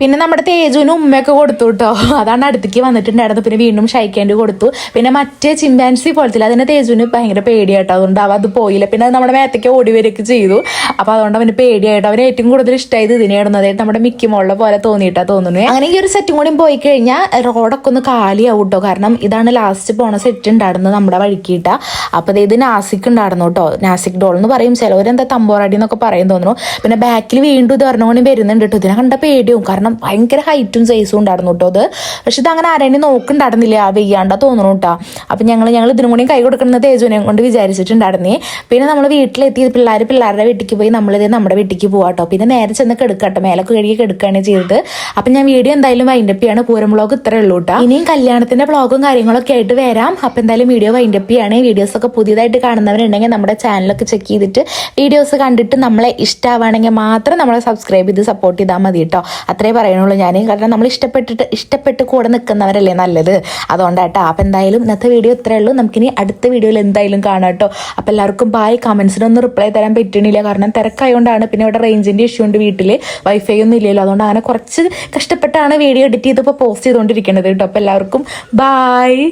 പിന്നെ നമ്മുടെ തേജുവിന് ഉമ്മയൊക്കെ കൊടുത്തു കേട്ടോ. അതാണ് അടുത്തേക്ക് വന്നിട്ടുണ്ടായിരുന്നു. പിന്നെ വീണ്ടും ഷൈക്കാൻഡ് കൊടുത്തു. പിന്നെ മറ്റേ ചിമ്പാൻസി പോലത്തില്ല, അതിന് തേജുവിന് ഭയങ്കര പേടിയായിട്ടോ. അതുകൊണ്ട് അവ അത് പോയില്ല. പിന്നെ അത് നമ്മുടെ മേത്തേക്ക് ഓടി വരികയൊക്കെ ചെയ്തു. അപ്പോൾ അതുകൊണ്ട് അവന് പേടിയായിട്ടോ. അവന് ഏറ്റവും കൂടുതൽ ഇഷ്ടമായത് ഇതിനെയായിരുന്നു. അതായത് നമ്മുടെ മിക്കി മോളിലെ പോലെ തോന്നിയിട്ടാ തോന്നുന്നു. അങ്ങനെ ഈ ഒരു സെറ്റും കൂടി പോയി കഴിഞ്ഞാൽ റോഡൊക്കെ ഒന്ന് കാലിയാവും കേട്ടോ. കാരണം ഇതാണ് ലാസ്റ്റ് പോണ സെറ്റ് ഉണ്ടായിരുന്നത് നമ്മുടെ വഴിക്കിട്ട. അപ്പോൾ ഇത് നാസിക് ഉണ്ടായിരുന്നു കേട്ടോ. നാസിക് ഡോൾ എന്ന് പറയും, ചിലവരെന്താ തമ്പോറാടി എന്നൊക്കെ പറയും തോന്നുന്നു. പിന്നെ ബാക്കിൽ വീണ്ടും ഇത് ഒരെണ്ണം വരുന്നുണ്ട് കേട്ടോ. ഇതിനെ കണ്ട പേടിയും, കാരണം ഭയങ്കര ഹൈറ്റും സൈസും ഉണ്ടായിരുന്നു കേട്ടോ അത്. പക്ഷെ ഇത് അങ്ങനെ ആരെയും നോക്കുന്നുണ്ടായിരുന്നില്ല, വെയ്യാണ്ടാ തോന്നുന്നു കേട്ടോ. അപ്പം ഞങ്ങൾ ഇതിനും കൂടി കൈ കൊടുക്കുന്നത് തേജുവിനെ കൊണ്ട് വിചാരിച്ചിട്ടുണ്ടായിരുന്നേ. പിന്നെ നമ്മൾ വീട്ടിലെത്തി പിള്ളേരുടെ വീട്ടിലേക്ക് പോയി നമ്മളിത് നമ്മുടെ വീട്ടിലേക്ക് പോകാം കേട്ടോ. പിന്നെ നേരെ ചെന്ന് കെടുക്കട്ടോ, മേലൊക്കെ കഴുകി കെടുക്കുകയാണ് ചെയ്തത്. അപ്പം ഞാൻ വീഡിയോ എന്തായാലും വൈൻഡപ്പ് ചെയ്യാണ്. പൂരം വ്ളോഗ് ഇത്രേ ഉള്ളൂ കേട്ടോ. ഇനിയും കല്യാണത്തിന്റെ വ്ളോഗും കാര്യങ്ങളൊക്കെ ആയിട്ട് വരാം. അപ്പം എന്തായാലും വീഡിയോ വൈൻഡപ്പ് ചെയ്യാണ്. വീഡിയോസൊക്കെ പുതിയതായിട്ട് കാണുന്നവരുണ്ടെങ്കിൽ നമ്മുടെ ചാനലൊക്കെ ചെക്ക് ചെയ്തിട്ട് വീഡിയോസ് കണ്ടിട്ട് നമ്മളെ ഇഷ്ടമാവുകയാണെങ്കിൽ മാത്രം നമ്മളെ സബ്സ്ക്രൈബ് ചെയ്ത് സപ്പോർട്ട് ചെയ്താൽ മതി കേട്ടോ. അത്രേ പറയുന്നുള്ളൂ ഞാൻ. കാരണം നമ്മൾ ഇഷ്ടപ്പെട്ട് കൂടെ നിൽക്കുന്നവരല്ലേ നല്ലത്, അതുകൊണ്ടാട്ടോ. അപ്പം എന്തായാലും ഇന്നത്തെ വീഡിയോ ഇത്രേ ഉള്ളൂ. നമുക്കിനി അടുത്ത വീഡിയോയിൽ എന്തായാലും കാണാം കേട്ടോ. അപ്പം എല്ലാവർക്കും ബായ്. കമൻസിനൊന്നും റിപ്ലൈ തരാൻ പറ്റണില്ല, കാരണം തിരക്കായതുകൊണ്ടാണ്. പിന്നെ ഇവിടെ റേഞ്ചിൻ്റെ ഇഷ്യൂ ഉണ്ട്, വീട്ടിൽ വൈഫൈ ഒന്നും ഇല്ലല്ലോ. അതുകൊണ്ട് അങ്ങനെ കുറച്ച് കഷ്ടപ്പെട്ടാണ് വീഡിയോ എഡിറ്റ് ചെയ്തപ്പോൾ പോസ്റ്റ് ചെയ്തുകൊണ്ടിരിക്കുന്നത് കേട്ടോ. അപ്പം എല്ലാവർക്കും ബായ്.